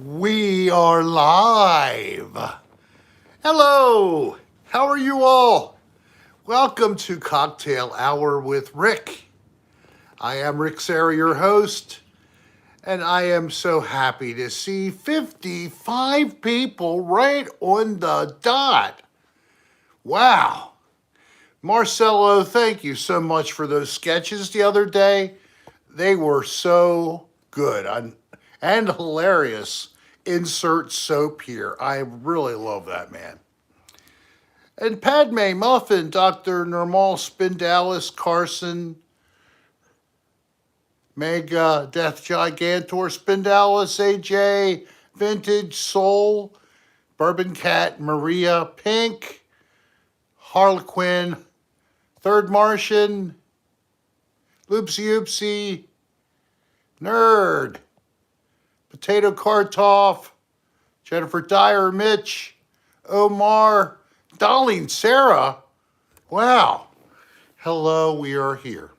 We are live. Hello. How are you all? Welcome to Cocktail Hour with Rick. I am Rick Serra, your host, and I am so happy to see 55 people right on the dot. Wow. Marcelo, thank you so much for those sketches the other day. They were so good and hilarious. Insert soap here. I really love that, man. And Padme, Muffin, Dr. Normal, Spindalis, Carson, Mega, Death Gigantor, Spindalis, AJ, Vintage, Soul, Bourbon Cat, Maria, Pink, Harlequin, Third Martian, Loopsy Oopsie, Nerd, Potato Kartoff, Jennifer Dyer, Mitch, Omar, Darling Sarah. Wow. Hello, we are here.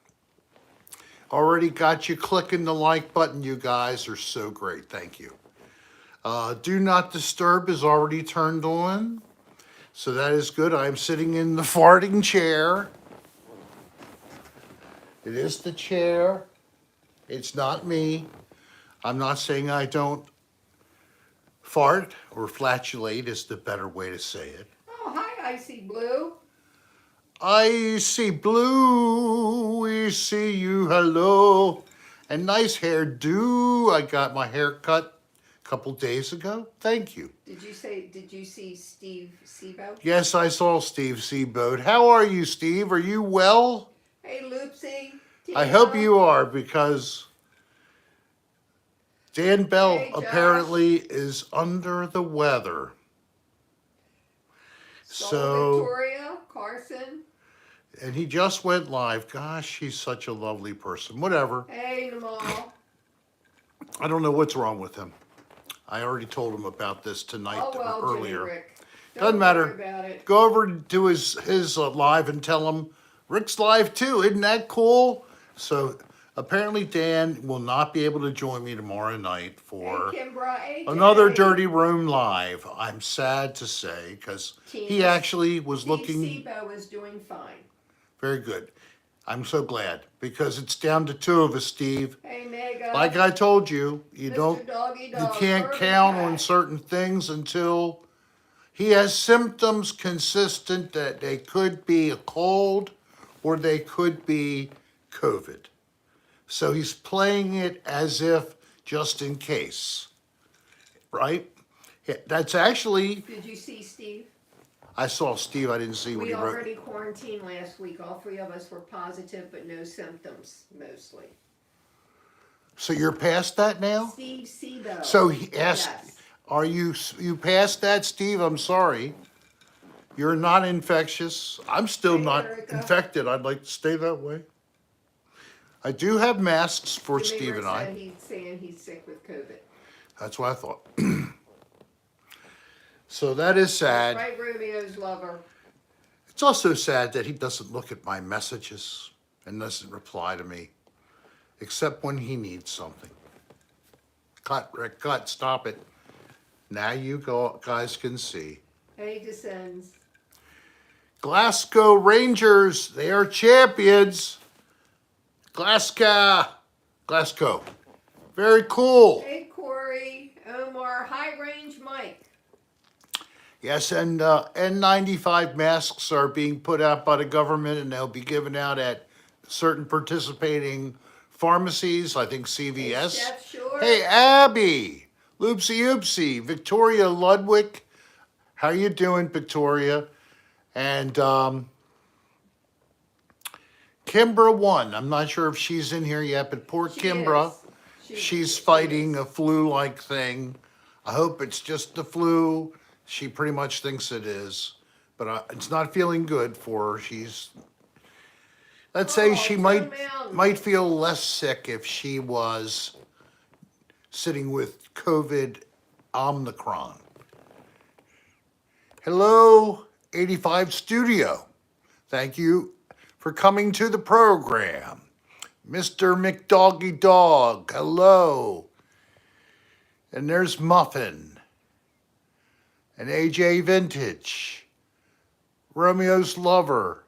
Already got you clicking the like button. You guys are so great. Thank you. Do Not Disturb is already turned on. So that is good. I'm sitting in the farting chair. It is the chair. It's not me. I'm not saying I don't fart or flatulate is the better way to say it. Oh, hi, Icy Blue. I see blue, we see you, hello. And nice hairdo. I got my hair cut a couple days ago. Thank you. Did you see Steve Siebert? Yes, I saw Steve Siebert. How are you, Steve? Are you well? Hey, Loopsy. I hope you are, because Dan Bell Hey, Josh. apparently is under the weather. So, Victoria, Carson. and he just went live. Gosh, he's such a lovely person. Whatever. Hey, Namal. I don't know what's wrong with him. I already told him about this tonight Oh, well, earlier. Jimmy Rick. Doesn't Don't matter. worry about it. Go over to his live and tell him Rick's live too. Isn't that cool? So apparently Dan will not be able to join me tomorrow night for Hey, Kimbra, AJ. another Dirty Room live. I'm sad to say, because he Team. actually was Steve looking Siebert was doing fine. very good. I'm so glad, because it's down to two of us, Steve. Hey, Mega. Like I told you, Mr. Doggy Dog, you can't Bourbon count Cat. on certain things until he has symptoms consistent that they could be a cold or they could be COVID. So he's playing it as if just in case, right? That's actually, Did you see Steve? I saw Steve, I didn't see what We he wrote. already quarantined last week. All three of us were positive, but no symptoms, mostly. So you're past that now? Steve Siebert. So he asked, Yes. are you past that, Steve? I'm sorry. You're not infectious. I'm still Hey, not Erica. infected. I'd like to stay that way. I do have masks for Jimmy Steve Rick and I. said he's saying he's sick with COVID. That's what I thought. So that is sad. Right, Romeo's lover. It's also sad that he doesn't look at my messages and doesn't reply to me, except when he needs something. Cut, Rick, cut, stop it. Now you guys can see. Hey, Descends. Glasgow Rangers, they are champions. Glasgow. Very cool. Hey, Corey. Omar. High Range Mike. Yes, and N95 masks are being put out by the government, and they'll be given out at certain participating pharmacies, I think CVS. Hey, Chef Short. Hey, Abby, Loopsy Oopsie, Victoria Ludwig. How you doing, Victoria? And Kimbra won. I'm not sure if she's in here yet, but poor She Kimbra, is. she's She fighting is. a flu-like thing. I hope it's just the flu. She pretty much thinks it is, but it's not feeling good for her. Let's say she Joe might Mountain. feel less sick if she was sitting with COVID Omicron. Hello, 85 Studio. Thank you for coming to the program. Mr. McDoggy Dog, hello. And there's Muffin. And AJ Vintage. Romeo's Lover.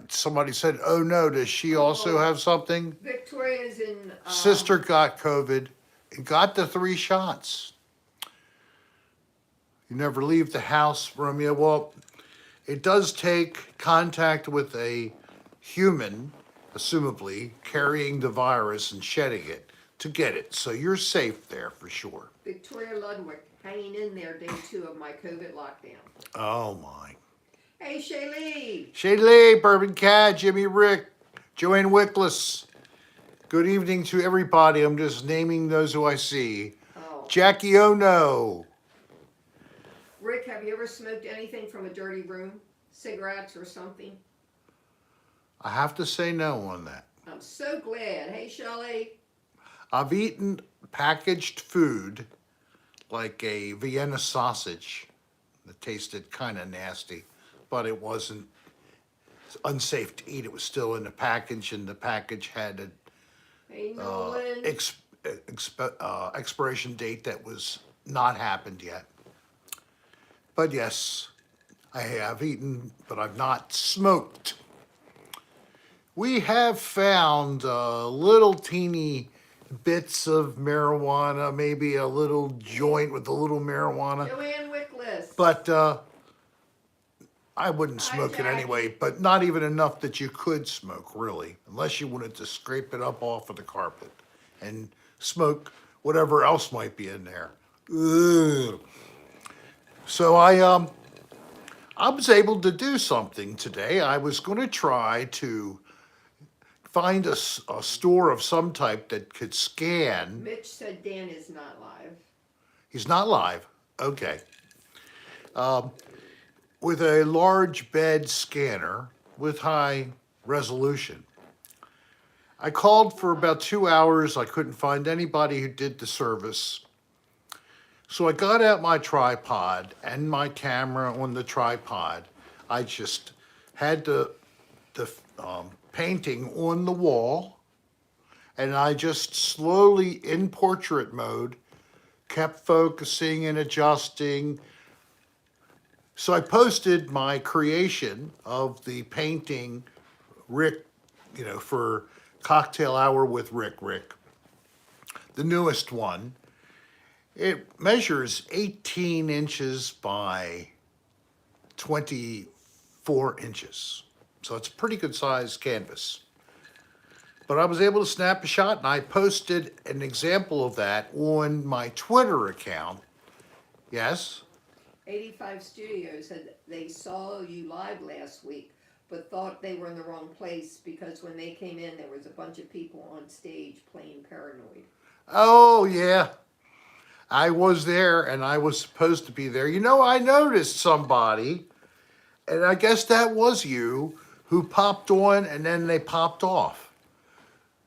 Somebody said, oh no, does she also have something? Victoria's in... Sister got COVID and got the 3 shots. You never leave the house, Romeo. Well, it does take contact with a human, assumably, carrying the virus and shedding it to get it. So you're safe there for sure. Victoria Ludwig, hanging in there, day 2 of my COVID lockdown. Oh my. Hey, Shaylee. Shaylee, Bourbon Cat, Jimmy Rick, Joanne Wickless. Good evening to everybody. I'm just naming those who I see. Oh. Jackie Ono. Rick, have you ever smoked anything from a dirty room? Cigarettes or something? I have to say no on that. I'm so glad. Hey, Shelley. I've eaten packaged food like a Vienna sausage that tasted kind of nasty, but it wasn't unsafe to eat. It was still in the package, and the package had a Hey, Nolan. expiration date that was not happened yet. But yes, I have eaten, but I've not smoked. We have found little teeny bits of marijuana, maybe a little joint with a little marijuana. Joanne Wickless. But I wouldn't Hi, smoke it Jackie. anyway, but not even enough that you could smoke, really, unless you wanted to scrape it up off of the carpet and smoke whatever else might be in there. Ugh. So I was able to do something today. I was going to try to find a store of some type that could scan. Mitch said Dan is not live. He's not live. Okay. With a large bed scanner with high resolution. I called for about 2 hours. I couldn't find anybody who did the service. So I got out my tripod and my camera on the tripod. I just had the painting on the wall, and I just slowly, in portrait mode, kept focusing and adjusting. So I posted my creation of the painting, Rick, for Cocktail Hour with Rick, the newest one. It measures 18 inches by 24 inches. So it's a pretty good sized canvas. But I was able to snap a shot, and I posted an example of that on my Twitter account. Yes? 85 Studios said they saw you live last week, but thought they were in the wrong place because when they came in, there was a bunch of people on stage playing Paranoid. Oh, yeah. I was there, and I was supposed to be there. I noticed somebody, and I guess that was you, who popped on and then they popped off.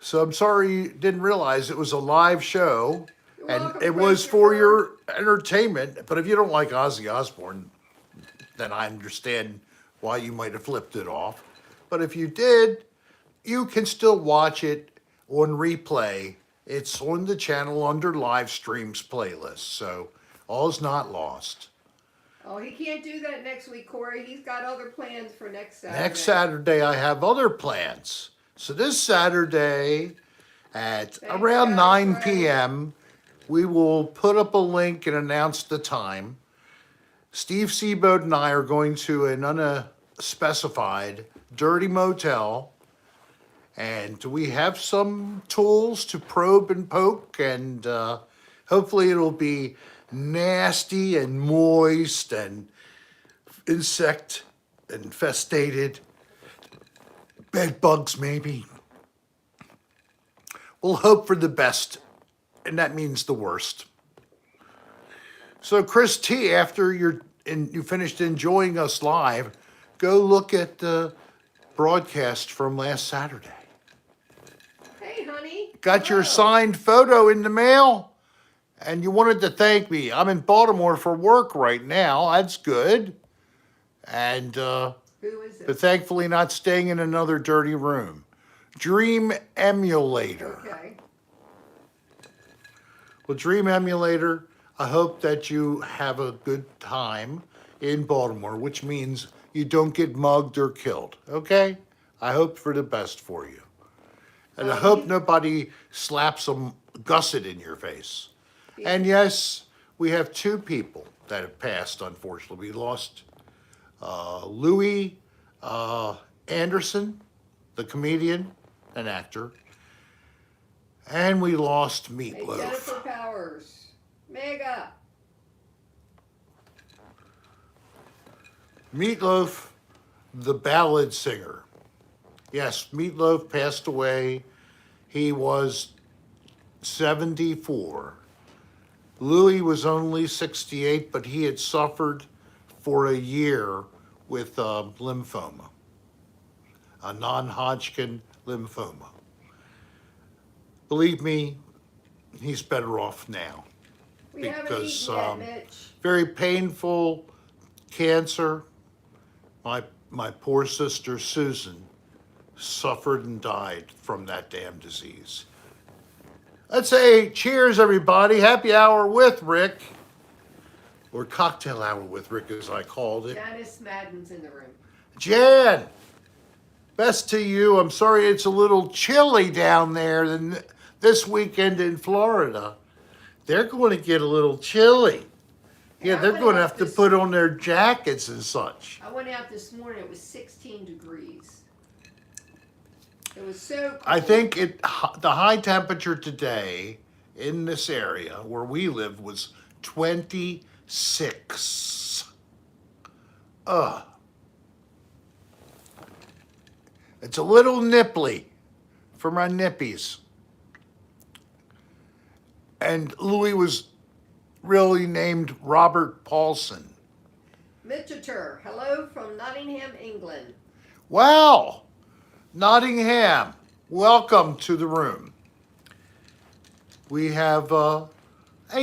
So I'm sorry you didn't realize it was a live show, and welcome, it was for your entertainment. But if you don't like Ozzy Osbourne, then I understand why you might have flipped it off. But if you did, you can still watch it on replay. It's on the channel under live streams playlist, so all's not lost. Oh, he can't do that next week, Corey. He's got other plans for next Saturday. Next Saturday, I have other plans. So this Saturday at around 9 p.m., we will put up a link and announce the time. Steve Siebert and I are going to an unspecified dirty motel. And we have some tools to probe and poke, and hopefully it'll be nasty and moist and insect infestated. Bed bugs, maybe. We'll hope for the best, and that means the worst. So, Chris T., after you finished enjoying us live, go look at the broadcast from last Saturday. Hey, honey. Got your Hello. signed photo in the mail, and you wanted to thank me. I'm in Baltimore for work right now. That's good. And Who is but it? thankfully not staying in another dirty room. Dream Emulator. Okay. Well, Dream Emulator, I hope that you have a good time in Baltimore, which means you don't get mugged or killed, okay? I hope for the best for you. And I hope nobody slaps some gusset in your face. And yes, we have two people that have passed, unfortunately. We lost Louis Anderson, the comedian and actor, and we lost Hey, Meatloaf. Jennifer Powers. Mega. Meatloaf, the ballad singer. Yes, Meatloaf passed away. He was 74. Louis was only 68, but he had suffered for a year with lymphoma, a non-Hodgkin lymphoma. Believe me, he's better off now We haven't because eaten yet, Mitch. very painful cancer. My poor sister Susan suffered and died from that damn disease. Let's say cheers, everybody. Happy hour with Rick, or cocktail hour with Rick, as I called it. Janice Madden's in the room. Jan, best to you. I'm sorry it's a little chilly down there than this weekend in Florida. They're going to get a little chilly. Yeah, they're going to have to put on their jackets and such. I went out this morning, it was 16 degrees. It was so cold. I think the high temperature today in this area where we live was 26. It's a little nipply for my nippies. And Louis was really named Robert Paulson. Mitchiter, hello from Nottingham, England. Wow! Nottingham, welcome to the room. We have a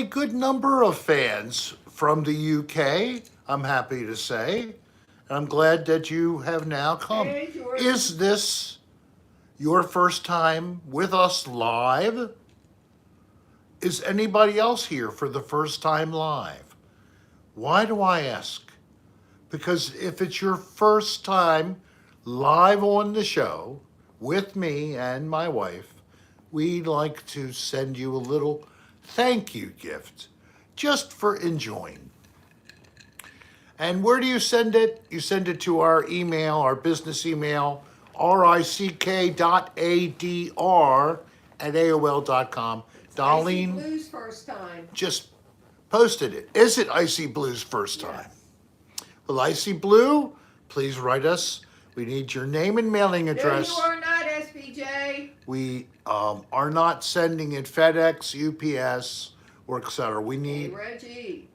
good number of fans from the UK, I'm happy to say. And I'm glad that you have now come. Hey, George. Is this your first time with us live? Is anybody else here for the first time live? Why do I ask? Because if it's your first time live on the show with me and my wife, we'd like to send you a little thank you gift just for enjoying. And where do you send it? You send it to our email, our business email, rick.adr@aol.com. Darlene Icy Blues first time. just posted it. Is it Icy Blue's first time? Yes. Well, Icy Blue, please write us. We need your name and mailing address. No, you are not, SBJ. We are not sending it FedEx, UPS, or etc. We Hey, need Reggie.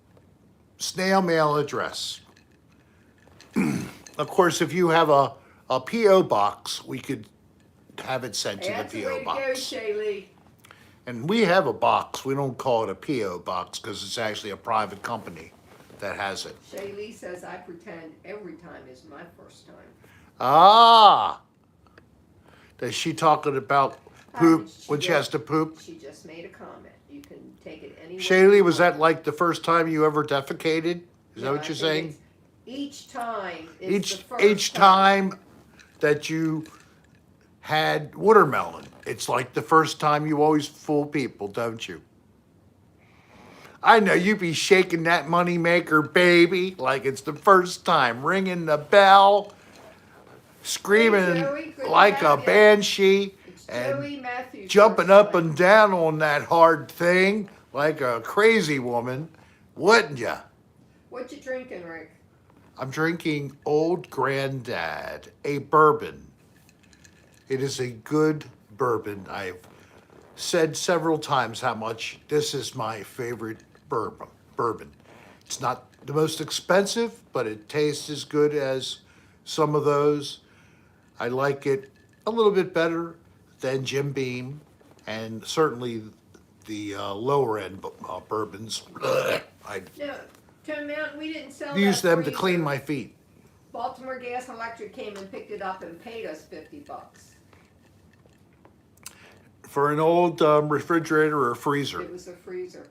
snail mail address. Of course, if you have a P.O. box, we could have it sent to the That's the way P.O. to go, box. Shaylee. And we have a box. We don't call it a P.O. box because it's actually a private company that has it. Shaylee says I pretend every time is my first time. Ah! Is she talking about poop She when she just- has to poop? She just made a comment. You can take it anywhere. Shaylee, was that like the first time you ever defecated? Is that what you're saying? Each time is the first Each time that you had watermelon, it's like the first time. You always fool people, don't you? I know you be shaking that moneymaker, baby, like it's the first time, ringing the bell, screaming Hey, Joey, good to like a have ya. banshee, It's and Joey Matthews. jumping first up time. and down on that hard thing like a crazy woman, wouldn't ya? What you drinking, Rick? I'm drinking Old Granddad, a bourbon. It is a good bourbon. I've said several times how much this is my favorite bourbon. It's not the most expensive, but it tastes as good as some of those. I like it a little bit better than Jim Beam, and certainly the lower end bourbons. I No, Stone Mountain, we didn't sell use that them to freezer. clean my feet. Baltimore Gas and Electric came and picked it up and paid us $50. for an old refrigerator or freezer. It was a freezer.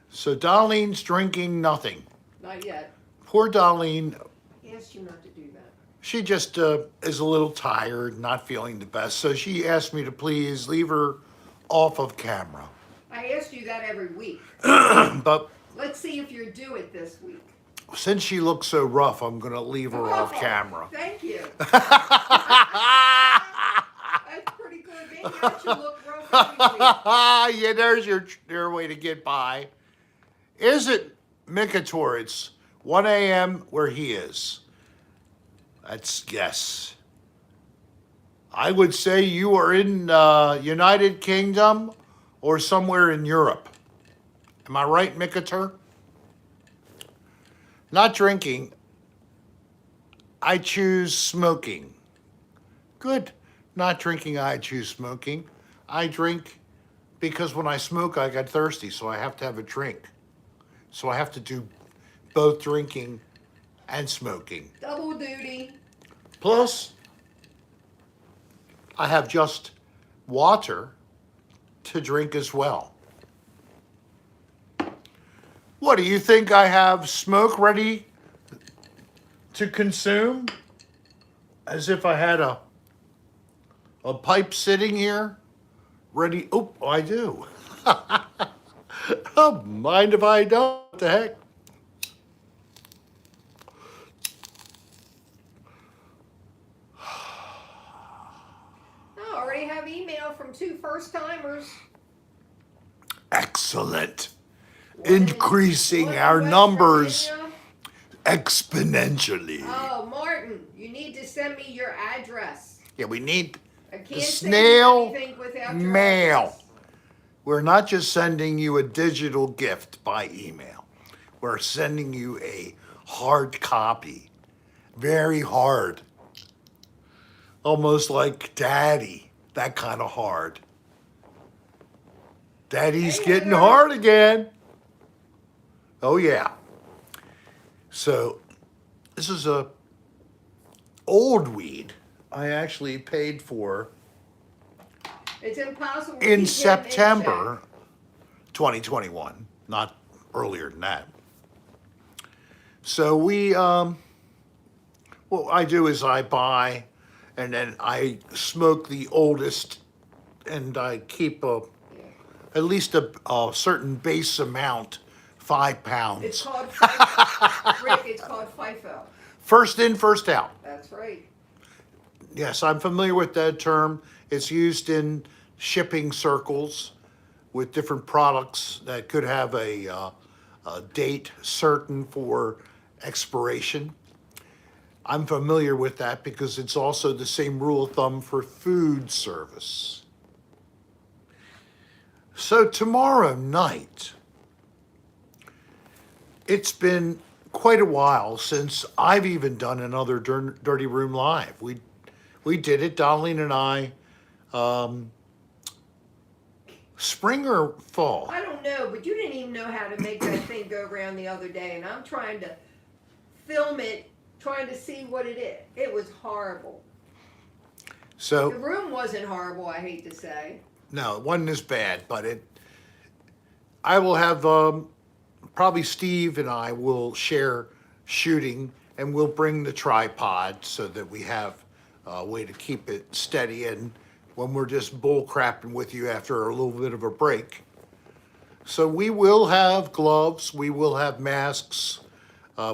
So Darlene's drinking nothing. Not yet. Poor Darlene. I asked you not to do that. She just is a little tired, not feeling the best. So she asked me to please leave her off of camera. I ask you that every week. But Let's see if you do it this week. since she looks so rough, I'm going to leave her off camera. Thank you. That's pretty good. Maybe I should look rough every week. Yeah, there's your way to get by. Is it Mikator? It's 1 a.m. where he is. That's guess. I would say you are in United Kingdom or somewhere in Europe. Am I right, Mikator? Not drinking. I choose smoking. Good. Not drinking, I choose smoking. I drink because when I smoke, I get thirsty, so I have to have a drink. So I have to do both drinking and smoking. Double duty. Plus, I have just water to drink as well. What, do you think I have smoke ready to consume? As if I had a pipe sitting here ready? Oh, I do. Oh, mind if I don't? What the heck? I already have email from 2 first-timers. Excellent. One in- Increasing one in our West numbers Virginia. exponentially. Oh, Martin, you need to send me your address. Yeah, we need I can't the send snail you anything without your mail. address. We're not just sending you a digital gift by email. We're sending you a hard copy. Very hard. Almost like Daddy. That kind of hard. Daddy's Hey, getting there. hard again. Oh yeah. So this is a old weed I actually paid for It's impossible to in keep him September 2021, not earlier than that. So what I do is I buy and then I smoke the oldest and I keep at least a certain base amount, 5 pounds. It's called FIFO. Rick, it's called FIFO. First in, first out. That's right. Yes, I'm familiar with that term. It's used in shipping circles with different products that could have a date certain for expiration. I'm familiar with that because it's also the same rule of thumb for food service. So tomorrow night, it's been quite a while since I've even done another Dirty Room Live. We did it, Darlene and I, spring or fall? I don't know, but you didn't even know how to make that thing go around the other day, and I'm trying to film it, trying to see what it is. It was horrible. The So, room wasn't horrible, I hate to say. no, it wasn't as bad, but I will have, probably Steve and I will share shooting and we'll bring the tripod so that we have a way to keep it steady and when we're just bull crapping with you after a little bit of a break. So we will have gloves, we will have masks,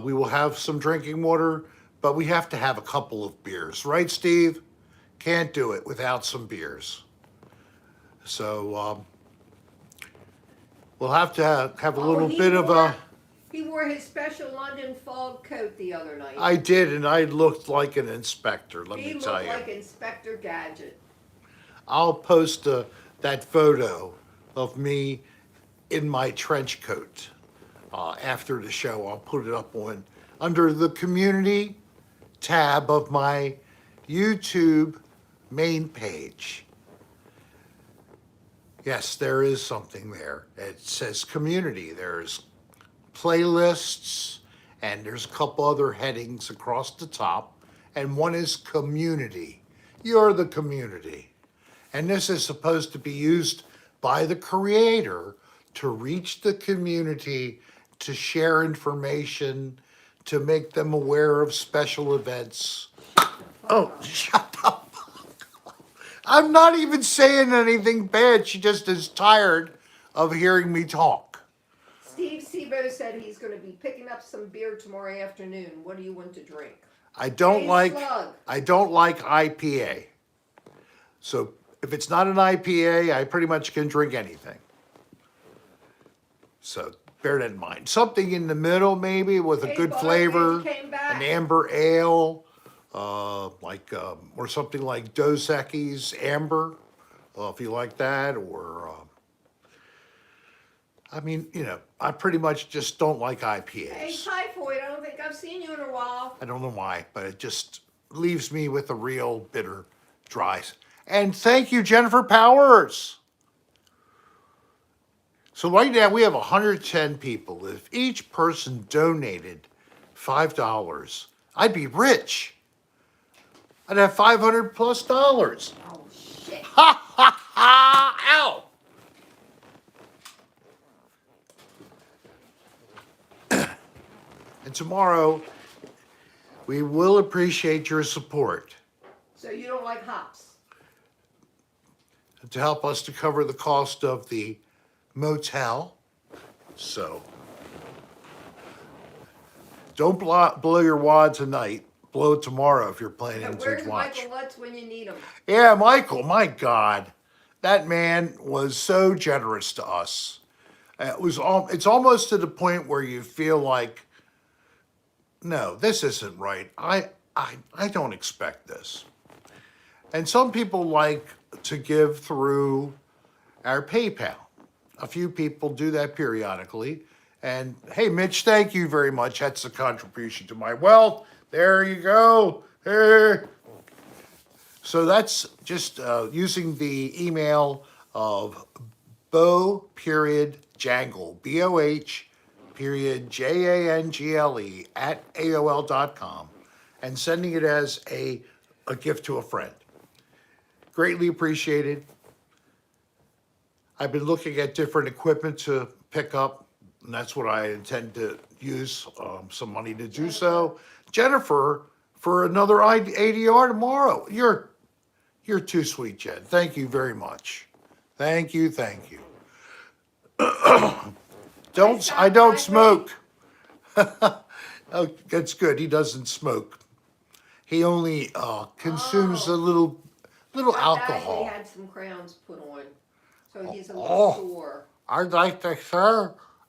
we will have some drinking water, but we have to have a couple of beers, right, Steve? Can't do it without some beers. So we'll have to have a little bit of a. He wore his special London fog coat the other night. I did, and I looked like an inspector. Let He me tell looked you. like Inspector Gadget. I'll post that photo of me in my trench coat after the show. I'll put it up under the community tab of my YouTube main page. Yes, there is something there. It says community. There's playlists, and there's a couple other headings across the top, and one is community. You're the community. And this is supposed to be used by the creator to reach the community, to share information, to make them aware of special events. Oh, shut up. I'm not even saying anything bad. She just is tired of hearing me talk. Steve Siebert said he's going to be picking up some beer tomorrow afternoon. What do you want to drink? I don't Hey, like Slug. I don't like IPA. So if it's not an IPA, I pretty much can drink anything. So bear that in mind. Something in the middle, maybe with a Hey, good Bart, flavor, glad you came back. an amber ale, or something like Dos Equis Amber, if you like that, or I pretty much just don't like Hey, IPAs. Typhoid, I don't think I've seen you in a while. I don't know why, but it just leaves me with a real bitter dry. And thank you, Jennifer Powers. So right now we have 110 people. If each person donated $5, I'd be rich. I'd have $500 plus. Oh, shit. Ha ha ha! Ow! And tomorrow, we will appreciate your support So you don't like hops? to help us to cover the cost of the motel. So, don't blow your wad tonight. Blow it tomorrow if you're planning Where's to watch. Michael Lutz when you need him? Yeah, Michael, my God. That man was so generous to us. It's almost to the point where you feel like, no, this isn't right. I don't expect this. And some people like to give through our PayPal. A few people do that periodically. And hey, Mitch, thank you very much. That's a contribution to my wealth. There you go. Hey. So that's just using the email of Jangle, BOH.JANGLE at AOL.com, and sending it as a gift to a friend. Greatly appreciated. I've been looking at different equipment to pick up, and that's what I intend to use some money to do so. Jennifer, for another ADR tomorrow. You're too sweet, Jen. Thank you very much. Thank you. I don't smoke. Oh, that's good. He doesn't smoke. He only consumes a little alcohol. He had some crowns put on, so he's a little sore. I'd like to say,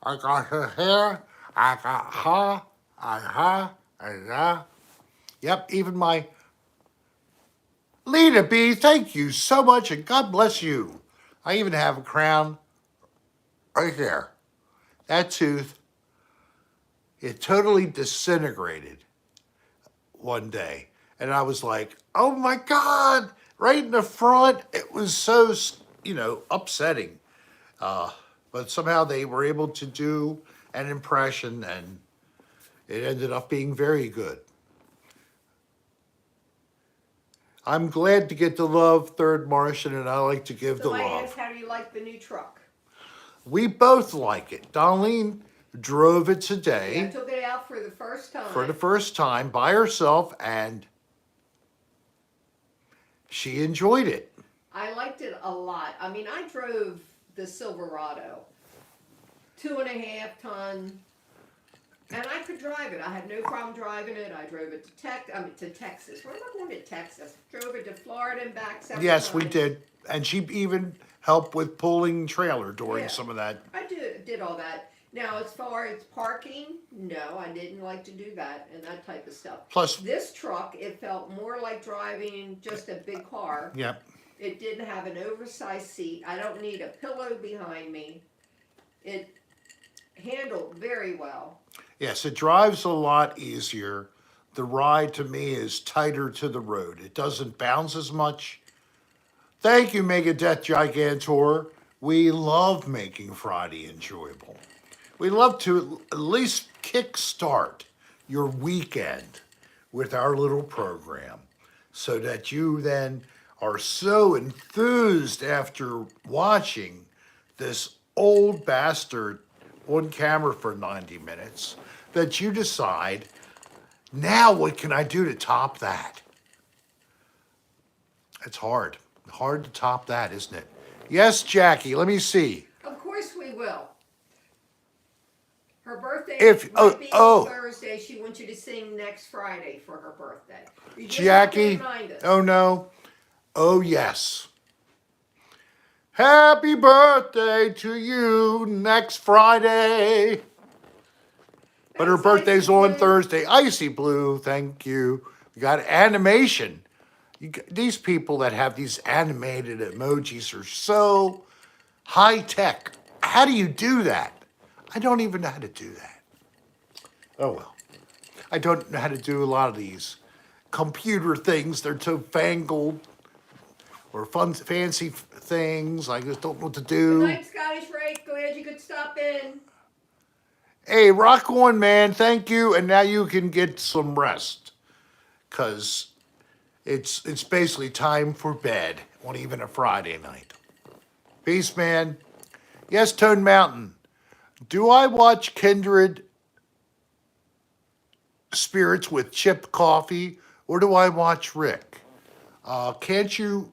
I got her hair, I got her, Yep, even my Lena B, thank you so much, and God bless you. I even have a crown right there. That tooth, it totally disintegrated one day. And I was like, oh my God, right in the front. It was so, upsetting. But somehow they were able to do an impression, and it ended up being very good. I'm glad to get the love, Third Martian, and I like to give the So I love. asked, how do you like the new truck? We both like it. Darlene drove it today. I took it out for the first time. For the first time by herself, and she enjoyed it. I liked it a lot. I mean, I drove the Silverado, 2.5 ton, and I could drive it. I had no problem driving it. I drove it to Texas. Where am I going to Texas? Drove it to Florida and back several Yes, times. we did. And she even helped with pulling trailer during some of that. I did all that. Now, as far as parking, no, I didn't like to do that and that type of stuff. Plus, this truck, it felt more like driving just a big car. Yep. It didn't have an oversized seat. I don't need a pillow behind me. It handled very well. Yes, it drives a lot easier. The ride to me is tighter to the road. It doesn't bounce as much. Thank you, Megadeth Gigantor. We love making Friday enjoyable. We love to at least kickstart your weekend with our little program so that you then are so enthused after watching this old bastard on camera for 90 minutes that you decide, now what can I do to top that? It's hard. Hard to top that, isn't it? Yes, Jackie, let me see. Of course we will. Her birthday If- might be oh. Thursday. She wants you to sing next Friday for her birthday. You just Jackie, have to remind us. oh no, oh yes. Happy birthday to you next Friday. But her Thanks, birthday's Icy on Blue. Thursday. Icy Blue, thank you. We got animation. These people that have these animated emojis are so high tech. How do you do that? I don't even know how to do that. Oh well. I don't know how to do a lot of these computer things. They're so fangled or fancy things. I just don't know what to Good do. night, Scottish Rake. Glad you could stop in. Hey, rock on, man. Thank you. And now you can get some rest. Because it's basically time for bed on even a Friday night. Peace, man. Yes, Tone Mountain. Do I watch Kindred Spirits with Chip Coffee, or do I watch Rick? Can't you,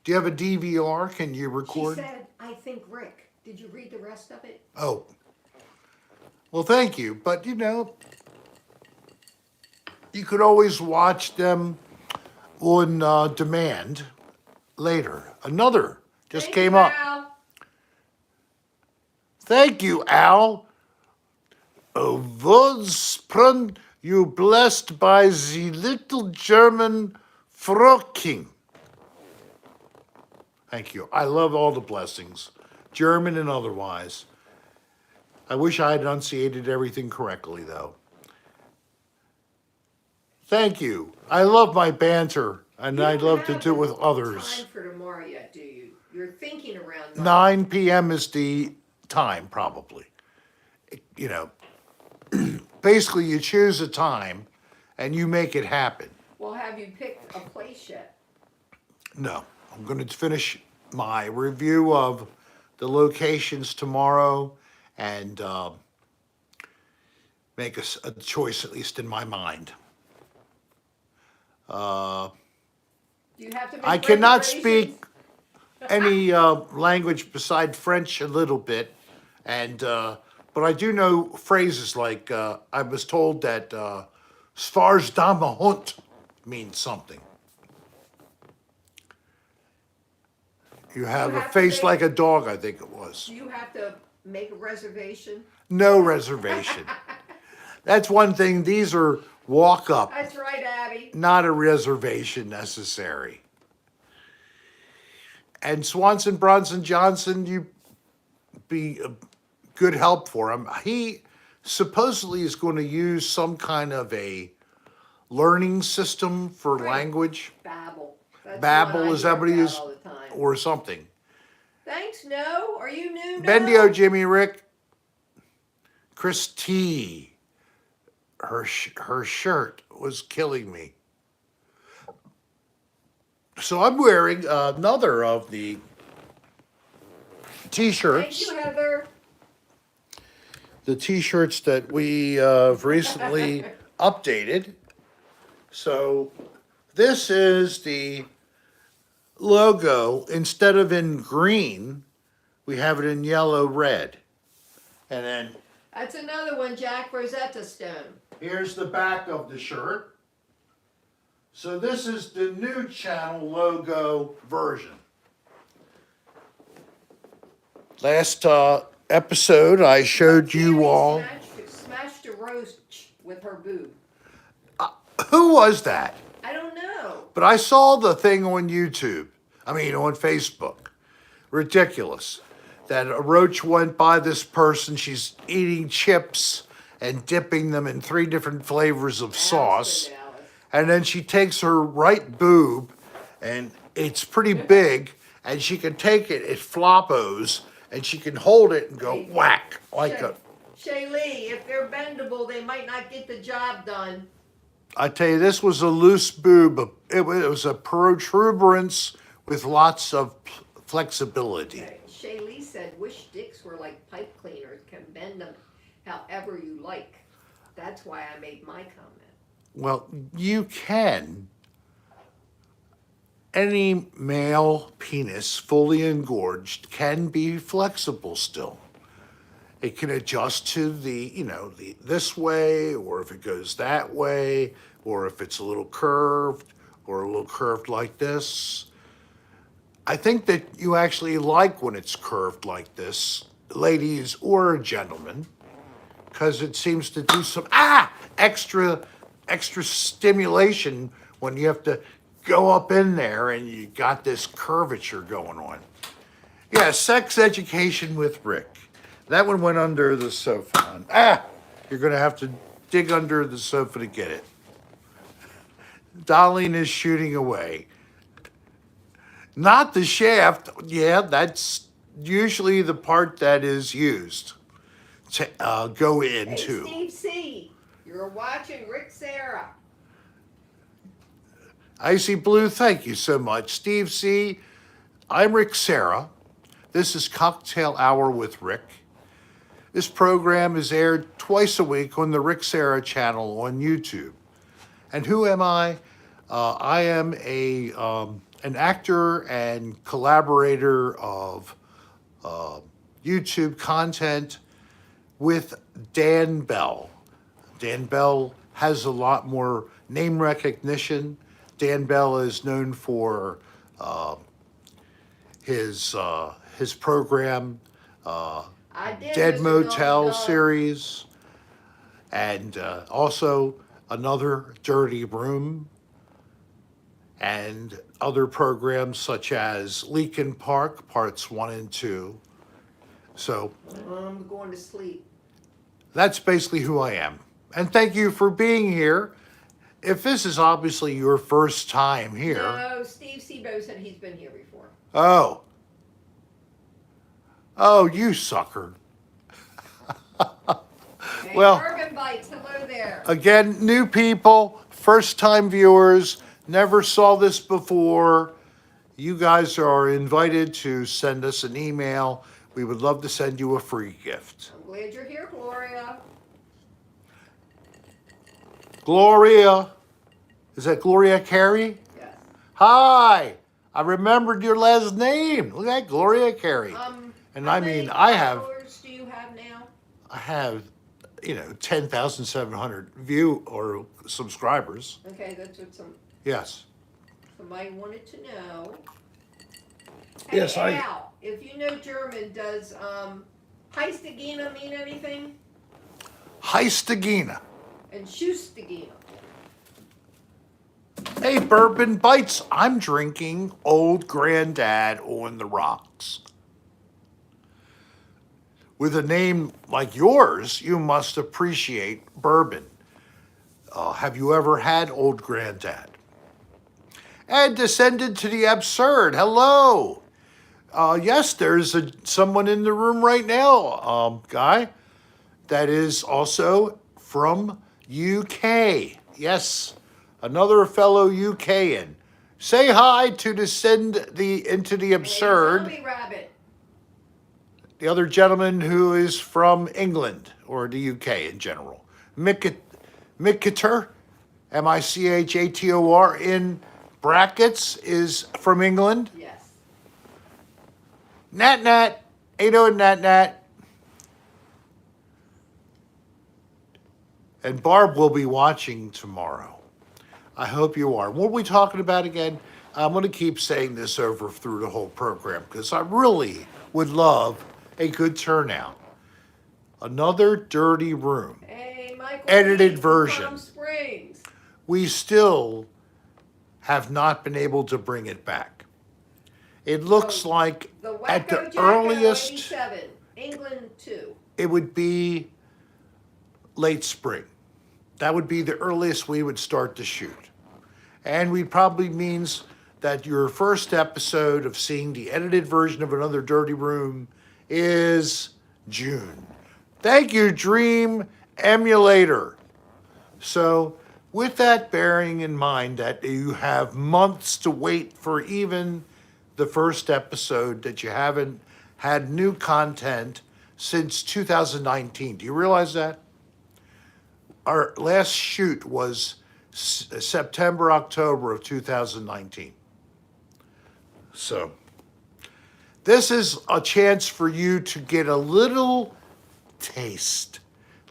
do you have a DVR? Can you record? She said, I think Rick. Did you read the rest of it? Oh. Well, thank you. But, you could always watch them on demand later. Another just Thank came you, up. Al. Thank you, Al. Wodsprung, you blessed by the little German Frocking. Thank you. I love all the blessings, German and otherwise. I wish I had enunciated everything correctly, though. Thank you. I love my banter, and You I'd don't love to have do it with the others. Time for tomorrow yet, do you? You're thinking around 9 p.m. is the time, probably. Basically, you choose a time, and you make it happen. Well, have you picked a place yet? No, I'm going to finish my review of the locations tomorrow and make a choice, at least in my mind. Do you have to make I cannot reservations? speak any language beside French a little bit, and but I do know phrases like I was told that "Stars dame Hund" means something. You have a have to face make- like a dog, I think it was. Do you have to make a reservation? No reservation. That's one thing. These are walk up, That's right, Abby. not a reservation necessary. And Swanson, Bronson, Johnson, you be a good help for him. He supposedly is going to use some kind of a learning system for Right. language, Babel. That's Babel, what I is that hear what he about is? all the time. or something. Thanks, no. Are you new? Bendio, No? Jimmy, Rick, Chris T. Her shirt was killing me. So I'm wearing another of the Thank T-shirts. you, Heather. The T-shirts that we have recently updated. So this is the logo. Instead of in green, we have it in yellow red. And then That's another one, Jack Rosetta Stone. here's the back of the shirt. So this is the new channel logo version. Last episode, I showed you Tammy all. Smashed a roast with her boob. Who was that? I don't know. But I saw the thing on YouTube. I mean, on Facebook. Ridiculous. That a roach went by this person. She's eating chips and dipping them in 3 different flavors of sauce. Alice. And then she takes her right boob, and it's pretty big, and she can take it, it floppos, and she can hold it and go whack like a. Shaylee, if they're bendable, they might not get the job done. I tell you, this was a loose boob. It was a protuberance with lots of flexibility. Okay. Shaylee said, wish dicks were like pipe cleaners, can bend them however you like. That's why I made my comment. Well, you can. Any male penis fully engorged can be flexible still. It can adjust to this way, or if it goes that way, or if it's a little curved, or a little curved like this. I think that you actually like when it's curved like this, ladies or gentlemen, because it seems to do some extra stimulation when you have to go up in there and you got this curvature going on. Yeah, sex education with Rick. That one went under the sofa. You're gonna have to dig under the sofa to get it. Darlene is shooting away. Not the shaft. Yeah, that's usually the part that is used to go into. Hey, Steve C., you're watching Rick Serra. Icy Blue, thank you so much. Steve C., I'm Rick Serra. This is Cocktail Hour with Rick. This program is aired twice a week on the Rick Serra channel on YouTube. And who am I? I am an actor and collaborator of YouTube content with Dan Bell. Dan Bell has a lot more name recognition. Dan Bell is known for his program, Dead Motel series, and also Another Dirty Room, and other programs such as Leakin Park, parts 1 and 2. So I'm going to sleep. that's basically who I am. And thank you for being here. If this is obviously your first time here. No, Steve Siebert said he's been here before. Oh, you sucker. Hey, Well, Urban Bites, hello there. again, new people, first time viewers, never saw this before. You guys are invited to send us an email. We would love to send you a free gift. I'm glad you're here, Gloria. Gloria. Is that Gloria Carey? Yes. Hi. I remembered your last name. Look at that, Gloria Carey. And How I many mean, I have followers do you have now? 10,700 view or subscribers. Okay, that's what Yes. somebody wanted to know. Yes, Hey, Al, if you know German, does Heistegina mean anything? Heistegina. And Schustegina? Hey, Bourbon Bites. I'm drinking Old Granddad on the rocks. With a name like yours, you must appreciate bourbon. Have you ever had Old Granddad? And Descended to the Absurd. Hello. Yes, there's someone in the room right now, Guy, that is also from UK. Yes, another fellow UKan. Say hi to into the Absurd. Hey, Zombie Rabbit. The other gentleman who is from England or the UK in general. Michator, Michator in brackets, is from England. Yes. Nat, how you doing, Nat? And Barb will be watching tomorrow. I hope you are. What are we talking about again? I'm going to keep saying this over through the whole program because I really would love a good turnout. Another Dirty Room. Hey, Michael. Edited Lee from version. Palm Springs. We still have not been able to bring it back. It looks like The at the Wacko Jacko earliest 87, England 2. it would be late spring. That would be the earliest we would start to shoot. And we probably means that your first episode of seeing the edited version of Another Dirty Room is June. Thank you, Dream Emulator. So with that bearing in mind that you have months to wait for even the first episode that you haven't had new content since 2019. Do you realize that? Our last shoot was September, October of 2019. So this is a chance for you to get a little taste.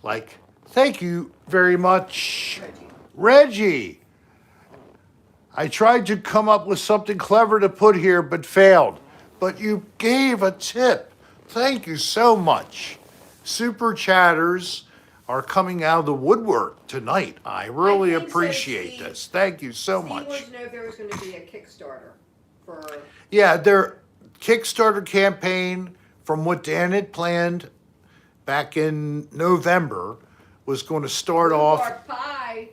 Like, thank you very much, Reggie. I tried to come up with something clever to put here, but failed. But you gave a tip. Thank you so much. Super chatters are coming out of the woodwork tonight. I really think so, appreciate Steve. this. Thank you so Steve much. wanted to know if there was going to be a Kickstarter for. Yeah, their Kickstarter campaign, from what Dan had planned back in November, was going to start off. Rhubarb pie.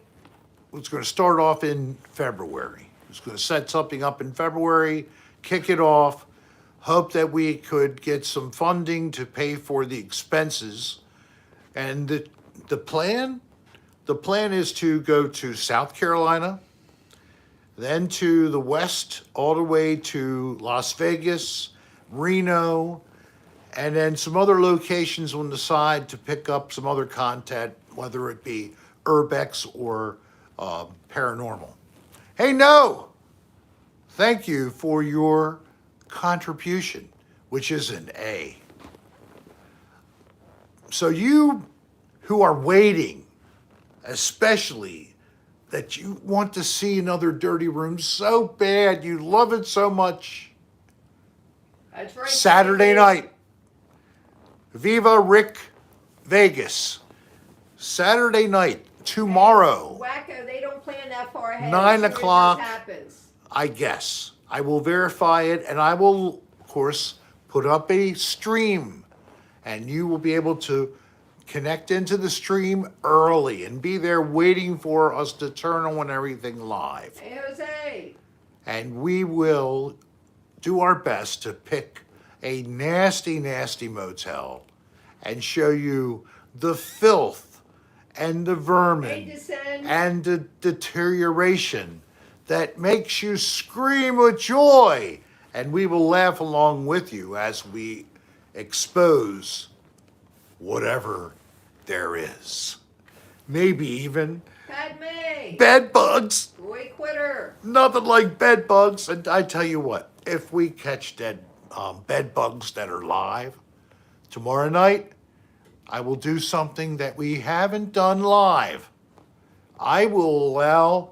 Was going to start off in February. It was going to set something up in February, kick it off, hope that we could get some funding to pay for the expenses. And the plan is to go to South Carolina, then to the west, all the way to Las Vegas, Reno, and then some other locations on the side to pick up some other content, whether it be urbex or paranormal. Hey, no! Thank you for your contribution, which is an A. So you who are waiting, especially that you want to see another Dirty Room so bad, you love it so much, That's right. Saturday night, Viva Rick Vegas. Saturday night, tomorrow, Wacko, they don't plan that far ahead. 9 As soon as o'clock. this happens. I guess. I will verify it, and I will, of course, put up a stream, and you will be able to connect into the stream early and be there waiting for us to turn on everything live. Hey, Jose. And we will do our best to pick a nasty, nasty motel and show you the filth and the vermin descend. and the deterioration that makes you scream with joy. And we will laugh along with you as we expose whatever there is. Maybe even Padme. bed bugs. Boy quitter. Nothing like bed bugs. And I tell you what, if we catch dead bed bugs that are live tomorrow night, I will do something that we haven't done live. I will allow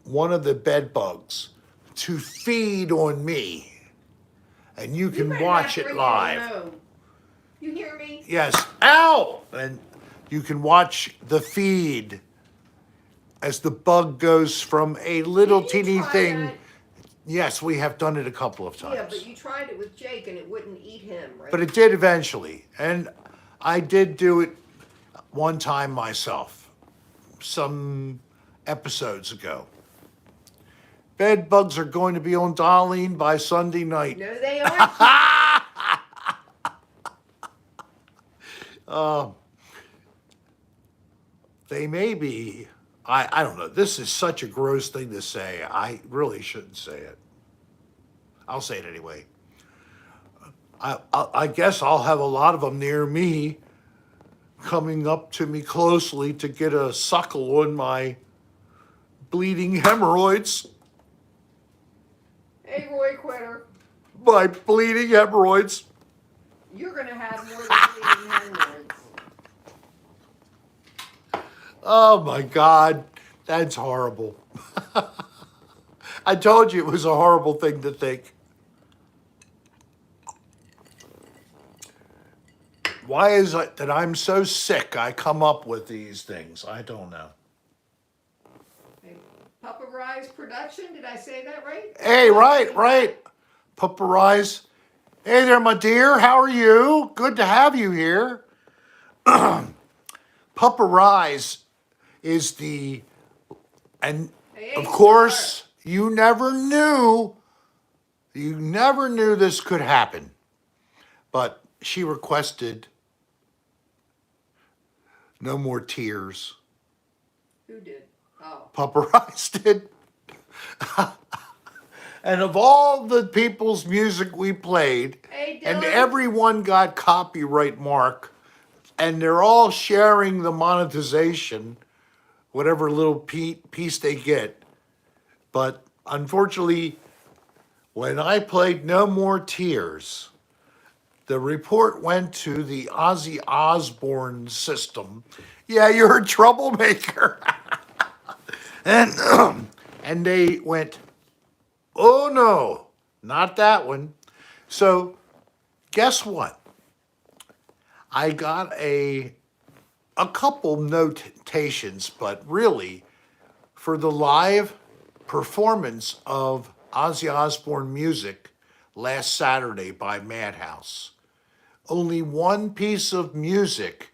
one of the bed bugs to feed on me, and you can better watch not it bring live. home. You hear me? Yes. Ow! And you can watch the feed as the bug goes from a little Didn't you teeny try thing. that? Yes, we have done it a couple of times. Yeah, but you tried it with Jake and it wouldn't eat him, right? But it did eventually. And I did do it one time myself, some episodes ago. Bed bugs are going to be on Darlene by Sunday night. No, they aren't. They may be. I don't know. This is such a gross thing to say. I shouldn't say it. I'll say it anyway. I guess I'll have a lot of them near me coming up to me closely to get a suckle on my bleeding hemorrhoids. Hey, Roy Quitter. My bleeding hemorrhoids. You're going to have more than bleeding hemorrhoids. Oh my God, that's horrible. I told you it was a horrible thing to think. Why is it that I'm so sick I come up with these things? I don't know. Hey, Papa Rise Production, did I say that right? Hey, right. Papa Rise. Hey there, my dear. How are you? Good to have you here. Papa Rise is and Hey, of course, you never knew this could happen. But she requested no more tears. Who did? Oh. Papa Rice did. And of all the people's music we played, Hey, and Dylan. everyone got copyright mark, and they're all sharing the monetization, whatever little piece they get. But unfortunately, when I played No More Tears, the report went to the Ozzy Osbourne system. Yeah, you're a troublemaker. and and they went, oh no, not that one. So guess what? I got a couple notations, but really for the live performance of Ozzy Osbourne music last Saturday by Madhouse. Only one piece of music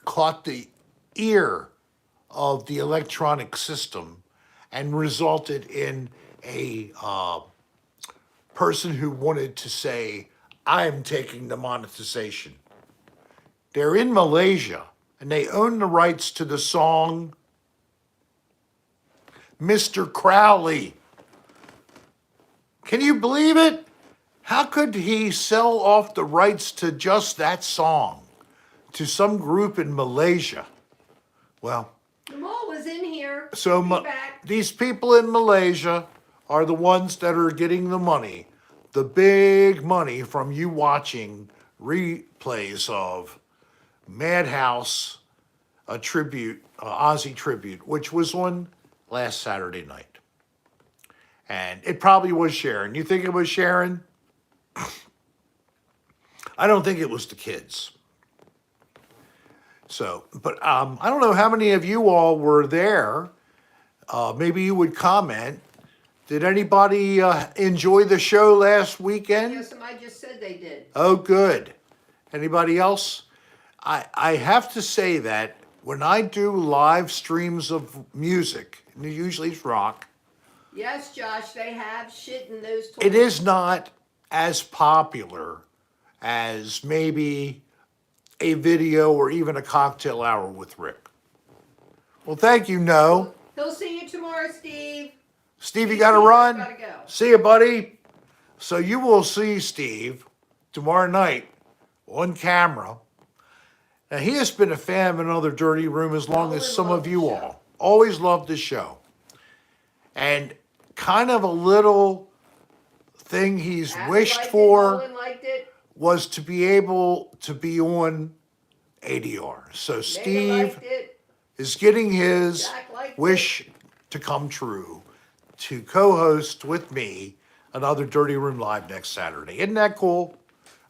caught the ear of the electronic system and resulted in a person who wanted to say, I'm taking the monetization. They're in Malaysia and they own the rights to the song Mr. Crowley. Can you believe it? How could he sell off the rights to just that song to some group in Malaysia? Well, The mole was in here. so Be back. these people in Malaysia are the ones that are getting the money, the big money from you watching replays of Madhouse, a tribute, Ozzy tribute, which was on last Saturday night. And it probably was Sharon. You think it was Sharon? I don't think it was the kids. So, but I don't know how many of you all were there. Maybe you would comment. Did anybody enjoy the show last weekend? Yes, somebody just said they did. Oh, good. Anybody else? I have to say that when I do live streams of music, and usually it's rock, Yes, Josh, they have shit in those toys. it is not as popular as maybe a video or even a cocktail hour with Rick. Well, thank you, No. He'll see you tomorrow, Steve. Steve, you got to run. Gotta go. See you, buddy. So you will see Steve tomorrow night on camera. Now, he has been a fan of Another Dirty Room as long as some of you all. Always loved the show. And kind of a little thing he's Abby wished liked it, for Nolan liked it. was to be able to be on ADR. So Megan Steve liked it. is getting his Jack liked wish to come true to co-host with me Another Dirty Room Live next Saturday. Isn't that cool?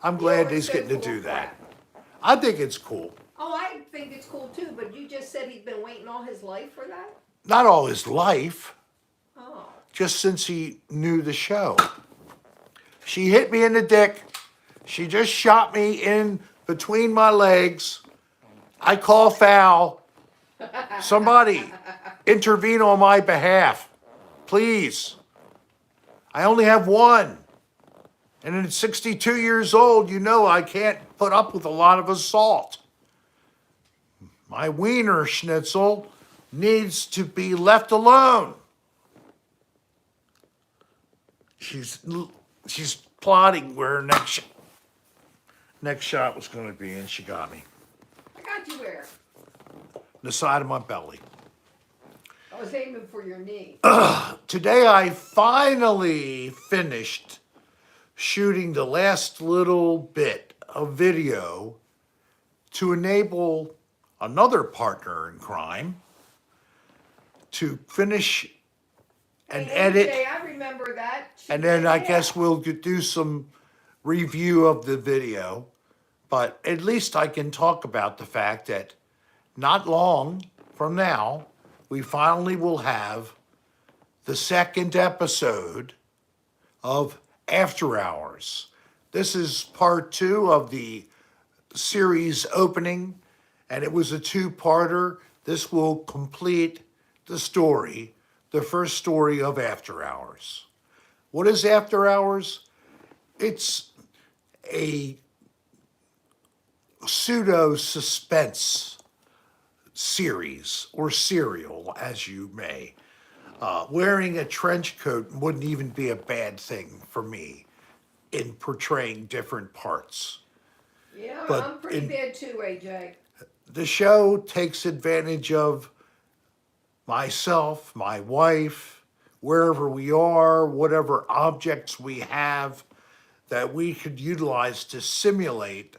I'm glad always he's so getting to full do of that. crap. I think it's cool. Oh, I think it's cool too, but you just said he'd been waiting all his life for that? Not all his life, Oh. just since he knew the show. She hit me in the dick. She just shot me in between my legs. I call foul. Somebody intervene on my behalf, please. I only have one. And at 62 years old, you know I can't put up with a lot of assault. My wiener schnitzel needs to be left alone. She's plotting where her next shot was going to be, and she got me. I got you where? The side of my belly. I was aiming for your knee. Today I finally finished shooting the last little bit of video to enable another partner in crime to finish and Hey, edit. AJ, I remember that. And then I Yeah. guess we'll do some review of the video. But at least I can talk about the fact that not long from now, we finally will have the second episode of After Hours. This is part 2 of the series opening, and it was a 2-parter. This will complete the story, the first story of After Hours. What is After Hours? It's a pseudo suspense series or serial, as you may. wearing a trench coat wouldn't even be a bad thing for me in portraying different parts. Yeah, But I'm pretty bad too, AJ. The show takes advantage of myself, my wife, wherever we are, whatever objects we have that we could utilize to simulate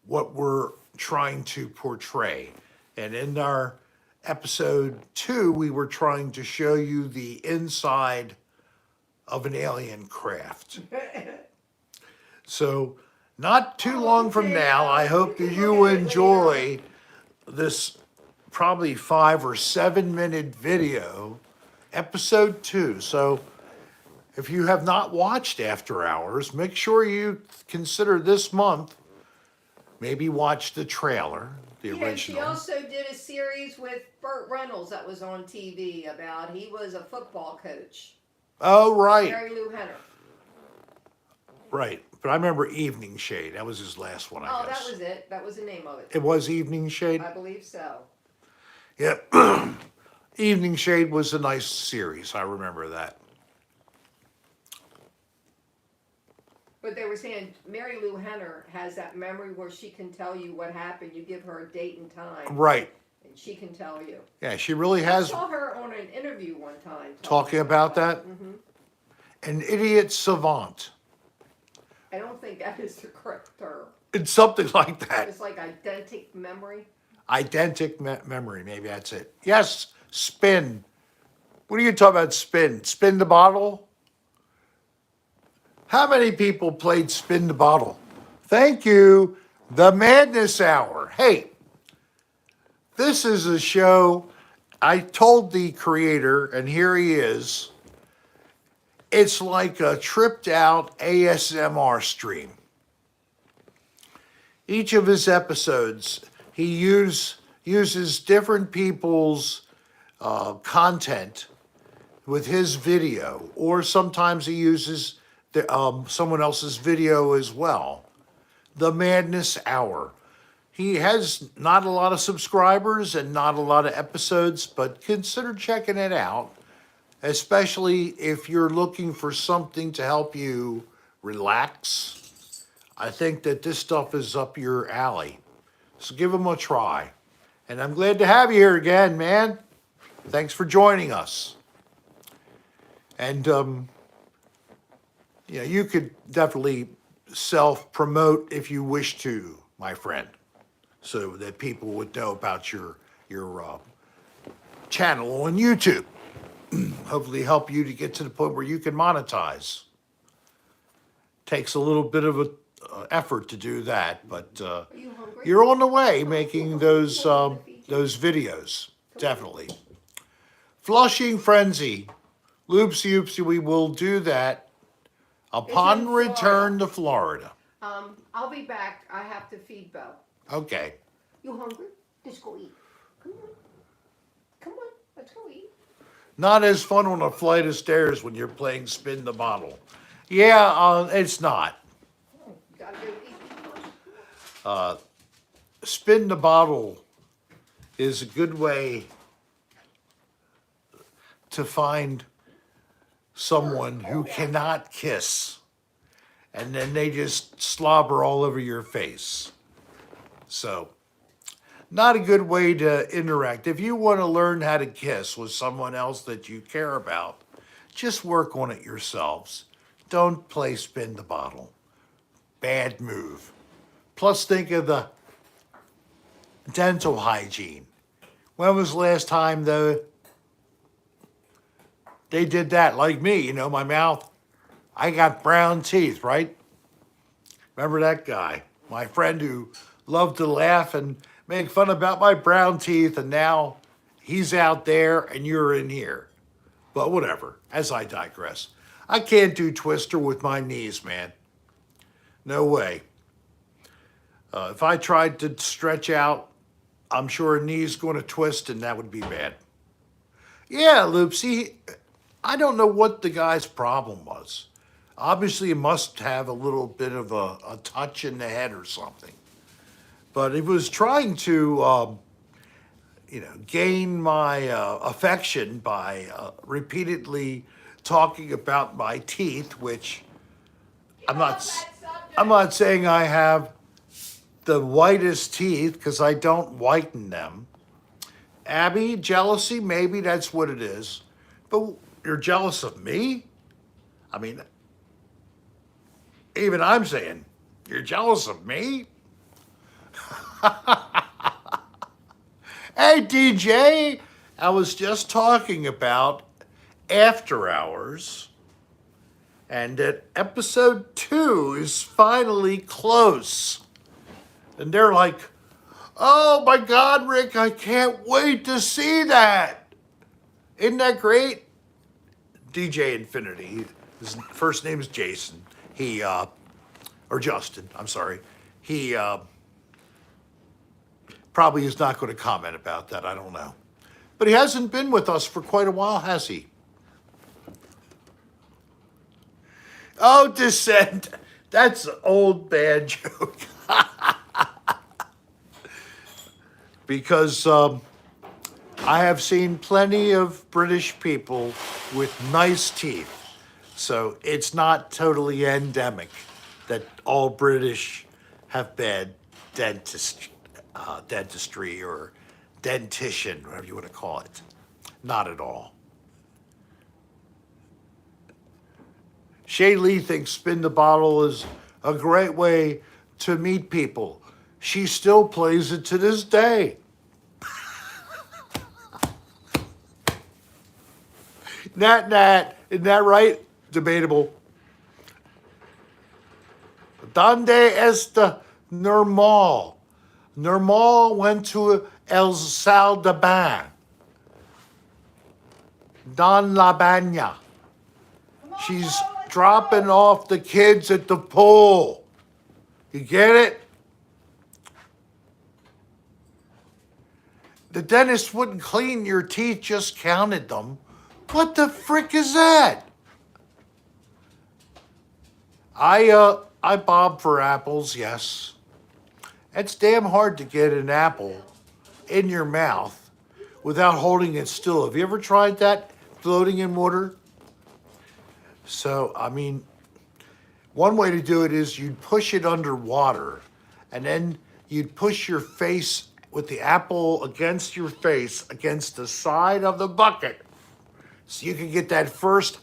what we're trying to portray. And in our episode 2, we were trying to show you the inside of an alien craft. So, not too long from now, I hope that you enjoy this probably 5 or 7 minute video, episode 2. So, if you have not watched After Hours, make sure you consider this month, maybe watch the trailer, the Yeah, original. she also did a series with Burt Reynolds that was on TV about, he was a football coach. Oh, right. Mary Lou Henner. Right. But I remember Evening Shade. That was his last one, I Oh, guess. that was it. That was the name of it. It was Evening Shade? I believe so. Yeah. Evening Shade was a nice series. I remember that. But they were saying Mary Lou Henner has that memory where she can tell you what happened. You give her a date and time. Right. And she can tell you. Yeah, she really I has. saw her on an interview one time. Talking about that? Mm-hmm. An idiot savant. I don't think that is the correct term. It's something like that. It's like identic memory. Identic memory, maybe that's it. Yes, spin. What are you talking about, spin? Spin the bottle? How many people played Spin the Bottle? Thank you. The Madness Hour. Hey, this is a show, I told the creator, and here he is, it's like a tripped out ASMR stream. Each of his episodes, he uses different people's content with his video, or sometimes he uses someone else's video as well. The Madness Hour. He has not a lot of subscribers and not a lot of episodes, but consider checking it out, especially if you're looking for something to help you relax. I think that this stuff is up your alley. So give them a try. And I'm glad to have you here again, man. Thanks for joining us. And, you could definitely self-promote if you wish to, my friend, so that people would know about your channel on YouTube. Hopefully help you to get to the point where you can monetize. Takes a little bit of a effort to do that, but Are you hungry? you're on the way making those videos, definitely. Flushing Frenzy. Loopsy oopsie, we will do that upon Florida. return to Florida. I'll be back. I have to feed Bo. Okay. You hungry? Let's go eat. Come on. Come on. Let's go eat. Not as fun on a flight of stairs when you're playing Spin the Bottle. Yeah, it's not. You gotta go eat. Spin the Bottle is a good way to find someone who cannot kiss, and then they just slobber all over your face. So, not a good way to interact. If you want to learn how to kiss with someone else that you care about, just work on it yourselves. Don't play Spin the Bottle. Bad move. Plus, think of the dental hygiene. When was the last time, though, they did that? Like me, my mouth, I got brown teeth, right? Remember that guy? My friend who loved to laugh and make fun about my brown teeth, and now he's out there and you're in here. But whatever, as I digress. I can't do Twister with my knees, man. No way. If I tried to stretch out, I'm sure a knee's going to twist, and that would be bad. Yeah, Loopsy, I don't know what the guy's problem was. Obviously, he must have a little bit of a touch in the head or something. But he was trying to gain my affection by repeatedly talking about my teeth, which I'm not saying I have the whitest teeth because I don't whiten them. Abby, jealousy, maybe that's what it is. But you're jealous of me? I mean, even I'm saying, you're jealous of me? Hey, DJ, I was just talking about After Hours, and that episode 2 is finally close. And they're like, oh my God, Rick, I can't wait to see that. Isn't that great? DJ Infinity, his first name is Jason. Or Justin, I'm sorry. He probably is not going to comment about that, I don't know. But he hasn't been with us for quite a while, has he? Oh, Descent, that's an old bad joke. Because I have seen plenty of British people with nice teeth. So it's not totally endemic that all British have bad dentistry or dentition, whatever you want to call it. Not at all. Shay Lee thinks Spin the Bottle is a great way to meet people. She still plays it to this day. Nat, isn't that right? Debatable. Donde está normal? Normal went to El Saldaban. Don La Baña. She's dropping off the kids at the pool. You get it? The dentist wouldn't clean your teeth, just counted them. What the frick is that? I bob for apples, yes. It's damn hard to get an apple in your mouth without holding it still. Have you ever tried that, floating in water? So, I mean, one way to do it is you'd push it underwater, and then you'd push your face with the apple against your face, against the side of the bucket, so you can get that first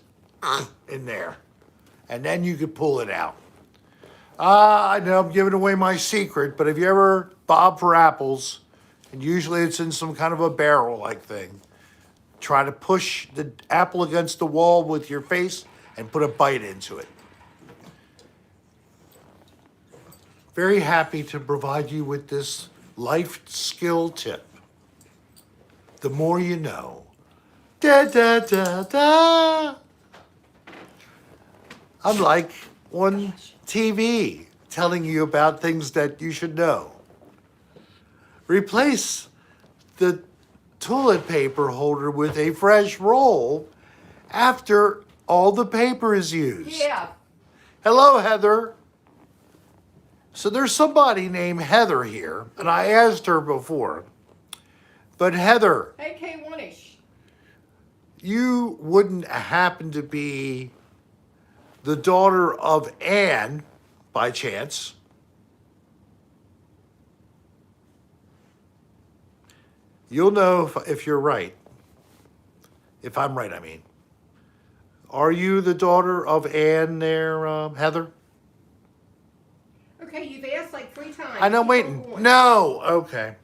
in there, and then you could pull it out. I know I'm giving away my secret, but have you ever bobbed for apples, and usually it's in some kind of a barrel-like thing, try to push the apple against the wall with your face and put a bite into it. Very happy to provide you with this life skill tip. The more you know. Da da da da. I'm like on TV telling you about things that you should know. Replace the toilet paper holder with a fresh roll after all the paper is used. Yeah. Hello, Heather. So there's somebody named Heather here, and I asked her before. But Heather, Hey, K1ish. you wouldn't happen to be the daughter of Anne by chance? You'll know if you're right. If I'm right, I mean. Are you the daughter of Anne there, Heather? Okay, you've asked like 3 times. I know, Keep waiting. on going. No, okay.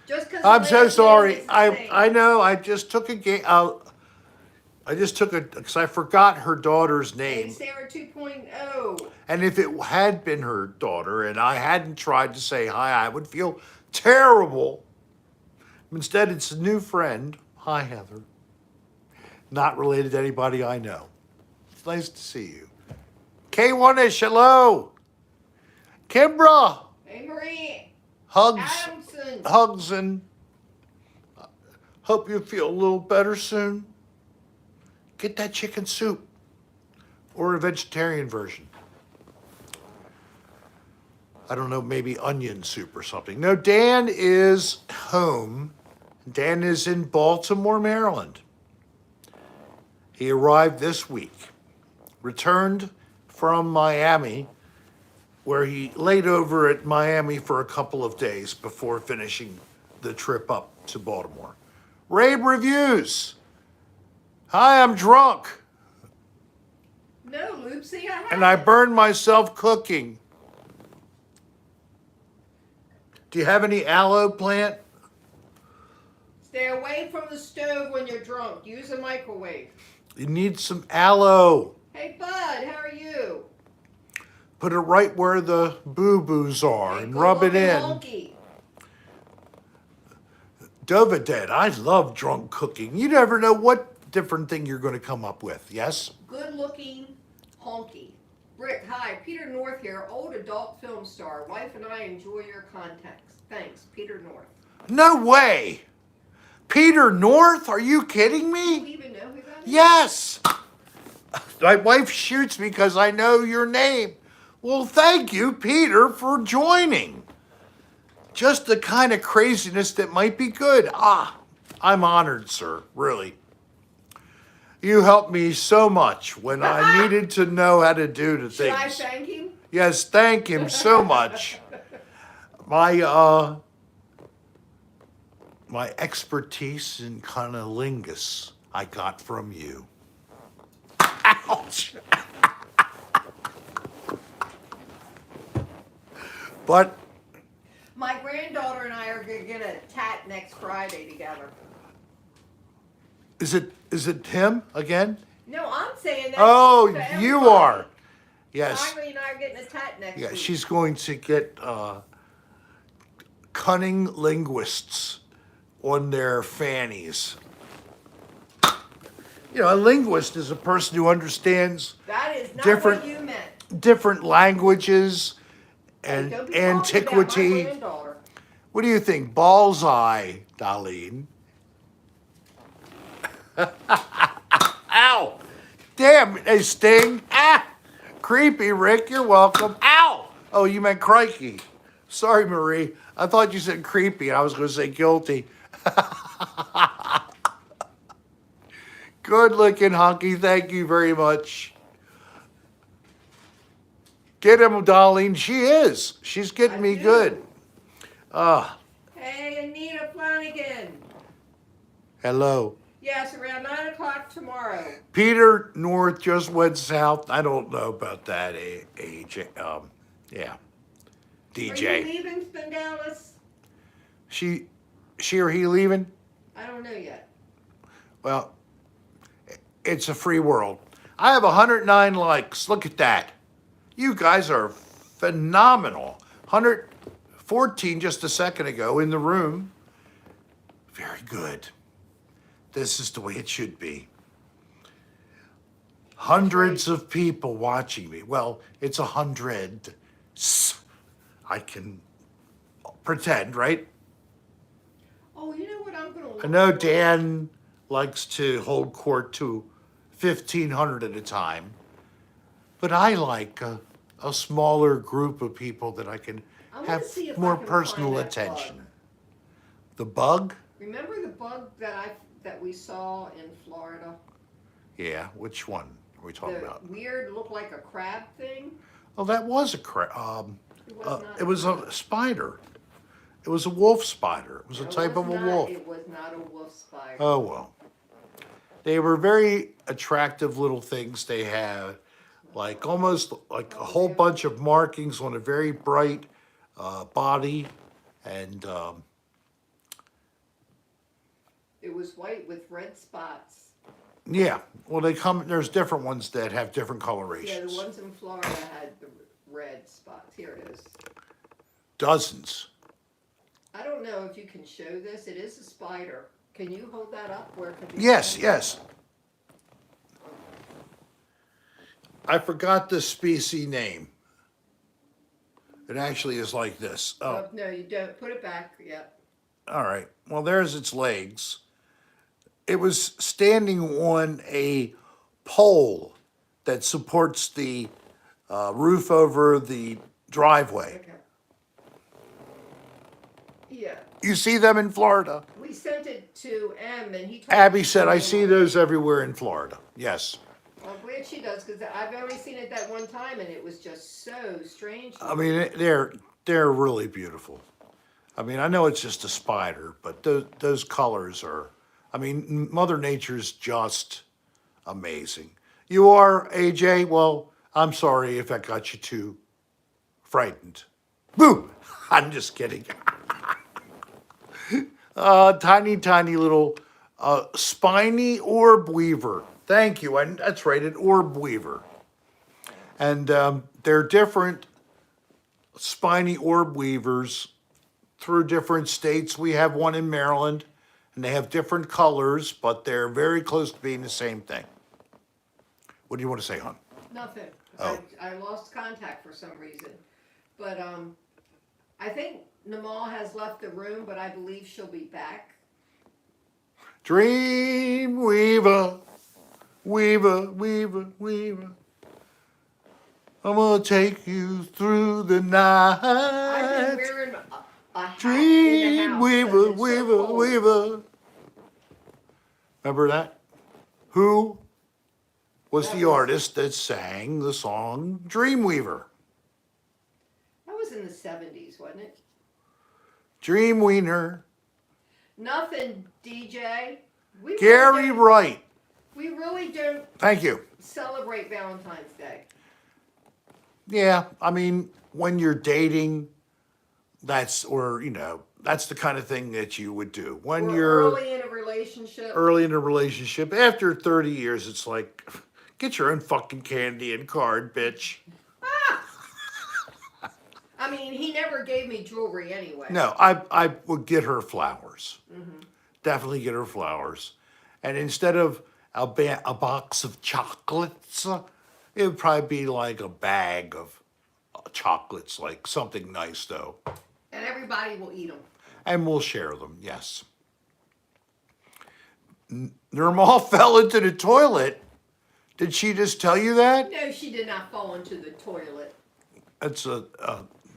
Just because I'm so sorry. I know. I just took a game. Because I forgot her daughter's name. Sarah 2.0. And if it had been her daughter and I hadn't tried to say hi, I would feel terrible. Instead, it's a new friend. Hi, Heather. Not related to anybody I know. It's nice to see you. K1ish, hello. Kimbra. Hey, Marie. Hugs. Adamson. Hugs, and hope you feel a little better soon. Get that chicken soup or a vegetarian version. I don't know, maybe onion soup or something. No, Dan is home Dan is in Baltimore, Maryland. He arrived this week, returned from Miami, where he laid over at Miami for a couple of days before finishing the trip up to Baltimore. Rave reviews. Hi, I'm drunk. No, Loopsy, I haven't. And I burned myself cooking. Do you have any aloe plant? Stay away from the stove when you're drunk. Use a microwave. You need some aloe. Hey, Bud, how are you? Put it right where the boo-boos are Hey, and good rub it looking in. honky. Dovedad, I love drunk cooking. You never know what different thing you're going to come up with, yes? Good looking honky. Rick, hi. Peter North here, old adult film star. Wife and I enjoy your content. Thanks, Peter North. No way. Peter North? Are you kidding Do you me? even know who that is? Yes. My wife shoots me because I know your name. Well, thank you, Peter, for joining. Just the kind of craziness that might be good. I'm honored, sir, really. You helped me so much when I needed to know how to do the Should I things. thank him? Yes, thank him so much. My expertise in cunnilingus I got from you. Ouch. But My granddaughter and I are going to get a tat next Friday together. is it him again? No, I'm saying that. Oh, to you everybody. are. Yes. Miley and I are getting a tat next Yeah, week. she's going to get cunning linguists on their fannies. You know, a linguist is a person who understands That is not different- what you meant. different languages and Don't be talking about my antiquity. granddaughter. What do you think? Bullseye, Darlene. Ow! Damn, they sting. Creepy, Rick. You're welcome. Ow! Oh, you meant crikey. Sorry, Marie. I thought you said creepy, and I was going to say guilty. Good looking, honky. Thank you very much. Get him, Darlene. She is. She's getting I me do. good. Hey, Anita Flanagan. Hello. Yes, around 9 o'clock tomorrow. Peter North just went south. I don't know about that age. Yeah. Are DJ. you leaving Spindalis? She or he leaving? I don't know yet. Well, it's a free world. I have 109 likes. Look at that. You guys are phenomenal. 114 just a second ago in the room. Very good. This is the way it should be. Hundreds of people watching me. Well, it's 100. I can pretend, right? Oh, you know what I'm going to look I know for? Dan likes to hold court to 1,500 at a time, but I like a smaller group of people that I can I'm gonna have see if I more can personal find that attention. bug. The bug? Remember the bug that we saw in Florida? Yeah, which one are we talking The about? weird, looked like a crab thing? Oh, that was a It was not it was a spider. It was a wolf spider. It was a It type was of a not- wolf. It was not a wolf spider. Oh, well. They were very attractive little things they had, like almost like a whole bunch of markings on a very bright body. And It was white with red spots. yeah, well, there's different ones that have different Yeah, the colorations. ones in Florida had the red spots. Here it is. Dozens. I don't know if you can show this. It is a spider. Can you hold that up where it could be Yes, seen? yes. I forgot the species name. It actually is like this. Oh, No, you don't. Put it back. Yep. all right. Well, there's its legs. It was standing on a pole that supports the the, roof over the driveway. Okay. Yeah. You see them in Florida? We sent it to M, and he told Abby me said, I to see those everywhere in Florida. Yes. Well, I'm glad she does, because I've only seen it that one time, and it was just so strange. I mean, they're really beautiful. I mean, I know it's just a spider, but those colors are, I mean, Mother Nature's just amazing. You are, AJ? Well, I'm sorry if that got you too frightened. Boo! I'm just kidding. Tiny little spiny orb weaver. Thank you. And that's right, an orb weaver. And they're different spiny orb weavers through different states. We have one in Maryland, and they have different colors, but they're very close to being the same thing. What do you want to say, hon? Nothing. Oh. I lost contact for some reason. But I think Namal has left the room, but I believe she'll be back. Dream weaver, weaver, weaver, weaver. I'm gonna take you through the night. I've been wearing a hat in the Dream house weaver, 'cause it's so weaver, cold. weaver. Remember that? Who was the artist that sang the song Dreamweaver? That was in the 70s, wasn't it? Dreamweaver. Nothing, DJ. We Gary Wright. We really don't Thank you. celebrate Valentine's Day. Yeah, I mean, when you're dating, that's the kind of thing that you would do. When We're you're early in a relationship. early in a relationship, after 30 years, it's like, get your own fucking candy and card, bitch. I mean, he never gave me jewelry anyway. No, I would get her flowers. Mm-hmm. Definitely get her flowers. And instead of a box of chocolates, it would probably be like a bag of chocolates, like something nice, though. And everybody will eat them. And we'll share them, yes. Nirmal fell into the toilet. Did she just tell you that? No, she did not fall into the toilet. It's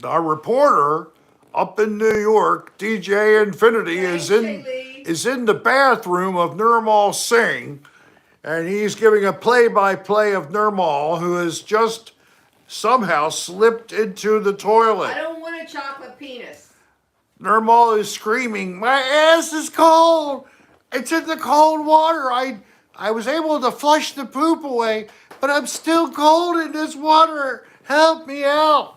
our reporter up in New York, DJ Infinity, is in the bathroom of Nirmal Singh, and he's giving a play-by-play of Nirmal, who has just somehow slipped into the toilet. I don't want a chocolate penis. Nirmal is screaming, "My ass is cold! It's in the cold water. I was able to flush the poop away, but I'm still cold in this water. Help me out."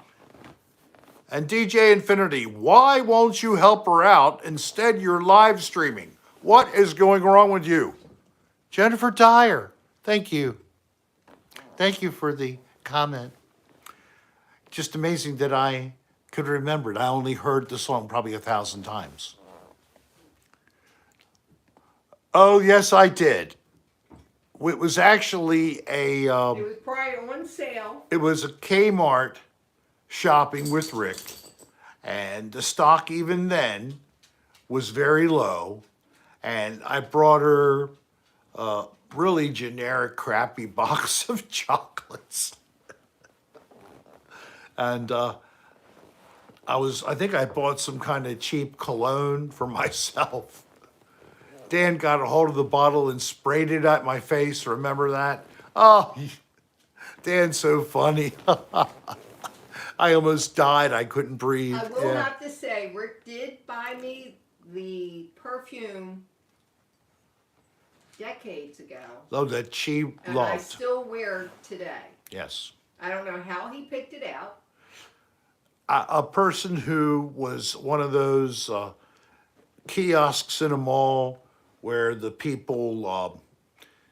And DJ Infinity, why won't you help her out? Instead, you're live streaming. What is going wrong with you? Jennifer Dyer, thank you. Thank you for the comment. Just amazing that I could remember it. I only heard the song probably 1,000 times. Oh, yes, I did. It was actually It was probably on sale. It was a Kmart shopping with Rick, and the stock even then was very low, and I brought her a really generic, crappy box of chocolates. And I think I bought some kind of cheap cologne for myself. Dan got a hold of the bottle and sprayed it at my face. Remember that? Oh, Dan's so funny. I almost died. I couldn't breathe. I will have to say, Rick did buy me the perfume decades ago. Oh, that she and loved. I still wear today. Yes. I don't know how he picked it out. A person who was one of those kiosks in a mall where the people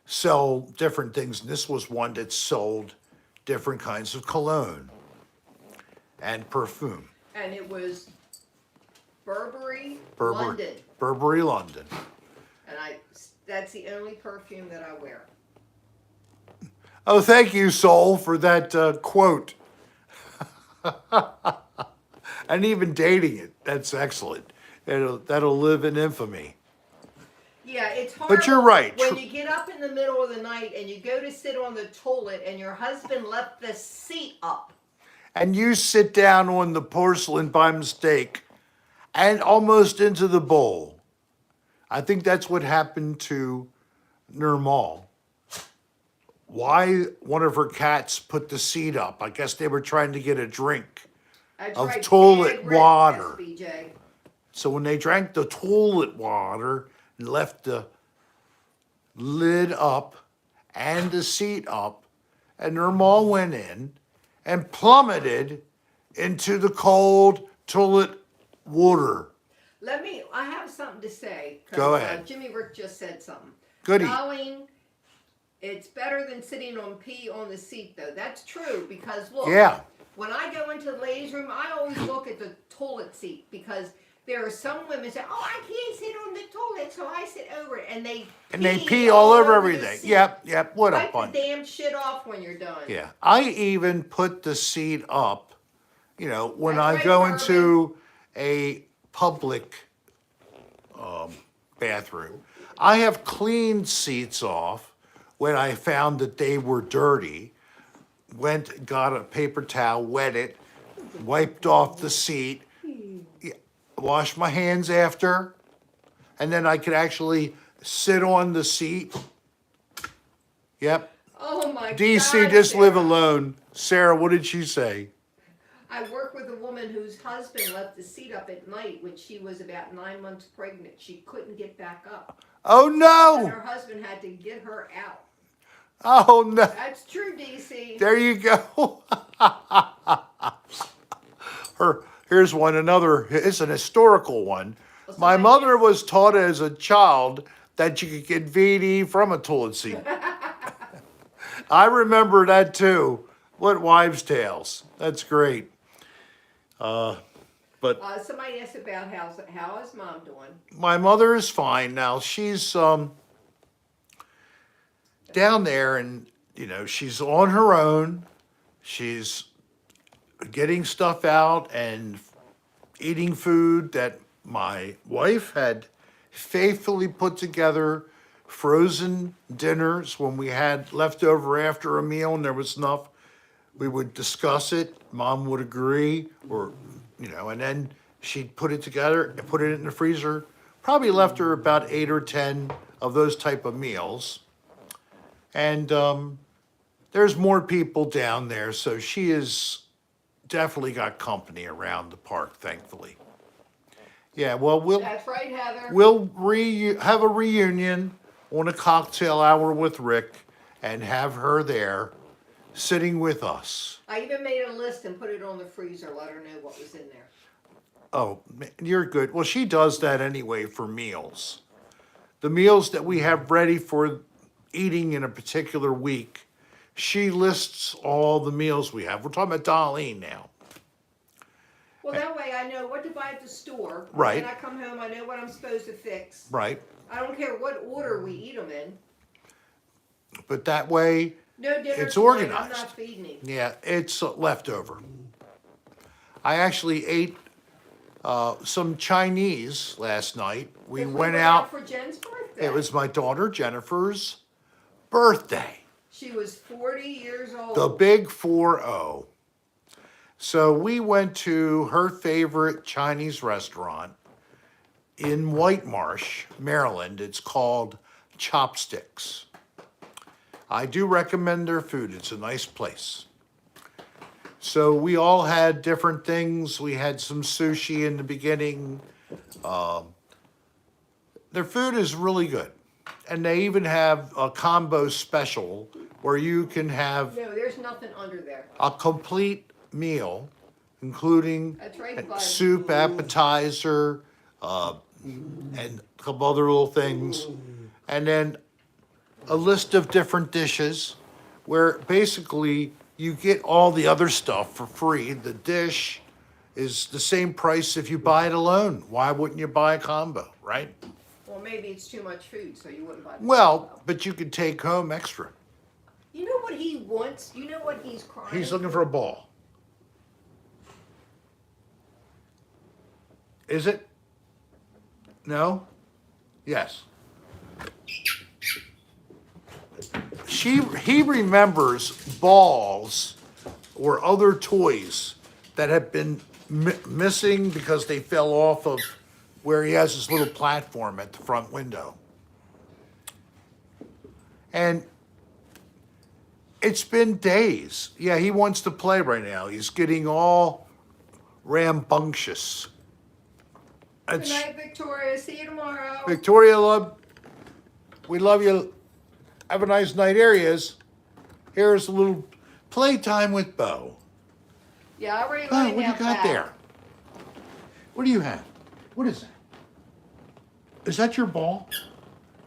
sell different things. And this was one that sold different kinds of cologne and perfume. And it was Burberry, London. And that's the only perfume that I wear. Oh, thank you, Soul, for that quote. And even dating it. That's excellent. That'll live in infamy. Yeah, it's hard. But you're right. When you get up in the middle of the night and you go to sit on the toilet and your husband left the seat up. And you sit down on the porcelain by mistake, and almost into the bowl. I think that's what happened to Normal. Why one of her cats put the seat up? I guess they were trying to get a drink That's of right, toilet bad Rick, water. SBJ. So when they drank the toilet water and left the lid up and the seat up, and Normal went in and plummeted into the cold toilet water. I have something to say. 'Cause, Go ahead. Jimmy Rick just said something. Goody. Darlene, it's better than sitting on pee on the seat, though. That's true, because look, Yeah. when I go into the ladies' room, I always look at the toilet seat, because there are some women say, "Oh, I can't sit on the toilet, so I sit over it," and they pee all over the everything. seat. Yep. What a Wipe bunch. the damn shit off when you're done. Yeah. I even put the seat up, when That's I right, go Herman. into a public bathroom. I have cleaned seats off when I found that they were dirty. Got a paper towel, wet it, wiped off the seat, washed my hands after, and then I could actually sit on the seat. Yep. Oh my DC, God, just live Sarah. alone. Sarah, what did she say? I work with a woman whose husband left the seat up at night when she was about 9 months pregnant. She couldn't get back up. Oh And no! her husband had to get her out. Oh no! That's true, DC. There you go. Here's one. It's an historical one. My mother was taught as a child that you could get VD from a toilet seat. I remember that too. What wives' tales? That's great. But Somebody asked about how is mom doing? my mother is fine now. She's down there, and she's on her own. She's getting stuff out and eating food that my wife had faithfully put together, frozen dinners when we had leftover after a meal and there was enough. We would discuss it. Mom would agree, and then she'd put it together and put it in the freezer. Probably left her about 8 or 10 of those type of meals. And there's more people down there, so she has definitely got company around the park, thankfully. Yeah, well, That's right, Heather. we'll have a reunion on a cocktail hour with Rick and have her there sitting with us. I even made a list and put it on the freezer. Let her know what was in there. Oh, you're good. Well, she does that anyway for meals. The meals that we have ready for eating in a particular week, she lists all the meals we have. We're talking about Darlene now. Well, that way I know what to buy at the store. Right. When I come home, I know what I'm supposed to fix. Right. I don't care what order we eat them in. But that way, No dinner it's tonight. organized. I'm not feeding him. yeah, it's leftover. I actually ate some Chinese last night. We went out. for Jen's birthday. It was my daughter Jennifer's birthday. She was 40 years old. The big 4-0. So we went to her favorite Chinese restaurant in White Marsh, Maryland. It's called Chopsticks. I do recommend their food. It's a nice place. So we all had different things. We had some sushi in the beginning. Their food is really good. And they even have a combo special where you can have No, there's nothing under there. a complete meal, including That's right, bud. soup, appetizer, and a couple other little things. And then a list of different dishes where basically you get all the other stuff for free. The dish is the same price if you buy it alone. Why wouldn't you buy a combo, right? Well, maybe it's too much food, so you wouldn't buy the Well, combo. but you could take home extra. You know what he wants? You know what he's crying He's looking for a ball. Is it? No? Yes. He remembers balls or other toys that have been missing because they fell off of where he has his little platform at the front window. And it's been days. Yeah, he wants to play right now. He's getting all rambunctious. Good night, Victoria. See you tomorrow. Victoria, we love you. Have a nice night. Here he is. Here's a little playtime with Bo. Yeah, I already Bo, laid what do you down got back. there? What do you have? What is that? Is that your ball?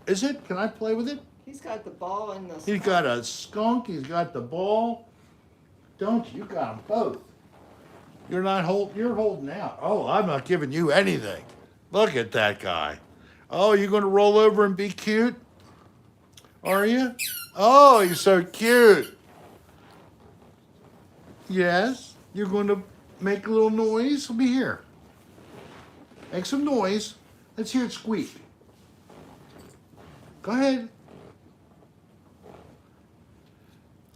Is it? Can I play with it? He's got the ball and the He's got a skunk. He's got the ball. Don't you? You got them both. You're holding out. Oh, I'm not giving you anything. Look at that guy. Oh, you're going to roll over and be cute? Are you? Oh, you're so cute. Yes, you're going to make a little noise. Let me hear. Make some noise. Let's hear it squeak. Go ahead.